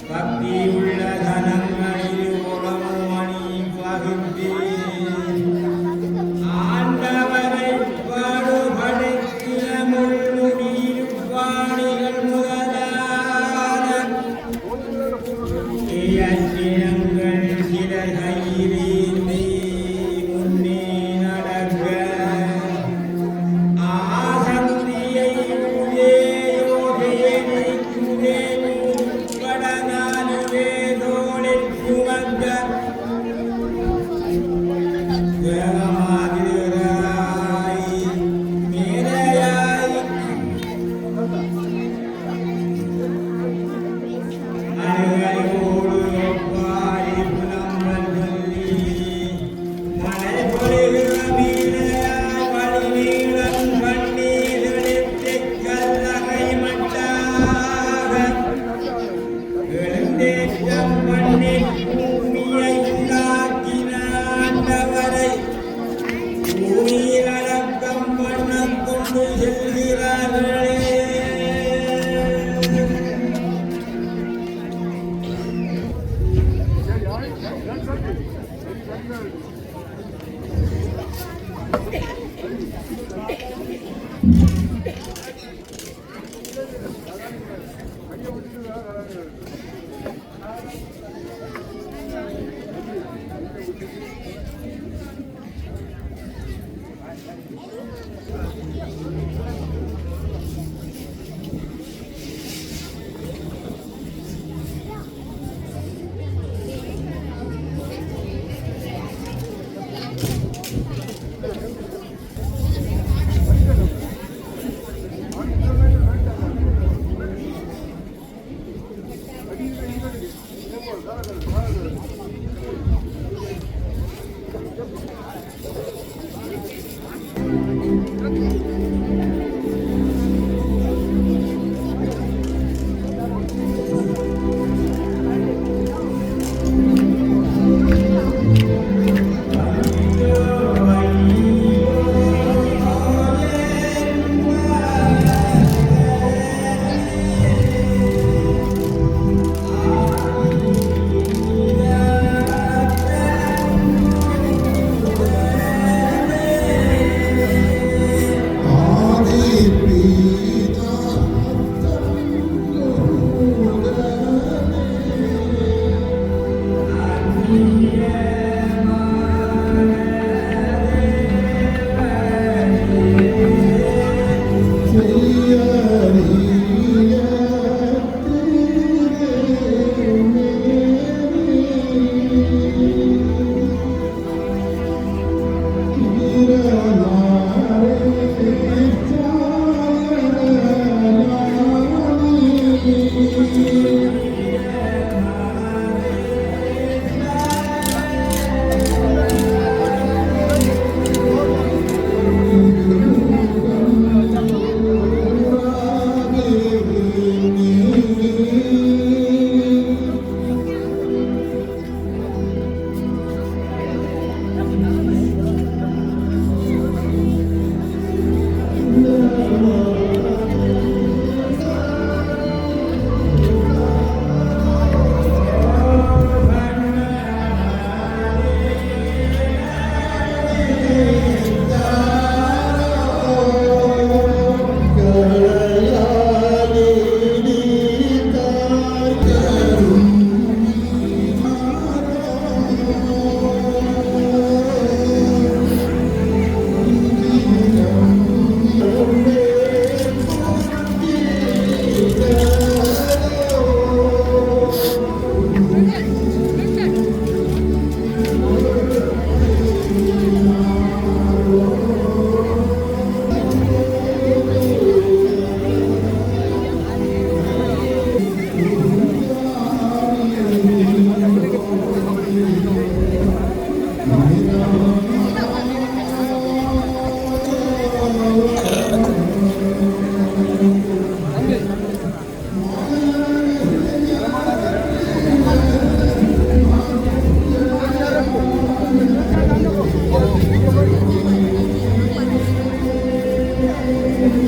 பக்தியுள்ள தனங்களில் உறவுமணி பகிர்ந்தேன் ஆண்டவரை பாடுபடுத்தின முள்முடியில் பாணிகள் முதலான இயற்றினங்கள் சில கையிலே முன்னே நடக்க ஆசந்தியை உதேயோகேனி குதேனி படனானு வேதோனில் சுமந்த தேவமாதிராய் மேலையாய் அருகையோடு ஒப்பாரி புலம்பல் சொல்லி மழை பொழிகிற மீனையாய் வழிநீளம் கண்ணீரெடுத்துக் கல்லறை மட்டாக எழுந்தேற்றம் பண்ணி பூமியை உண்டாக்கின ஆண்டவரை பூமியில் அடக்கம் பண்ணக் கொண்டு செல்கிறார்களே.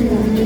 செல்வார்கள்.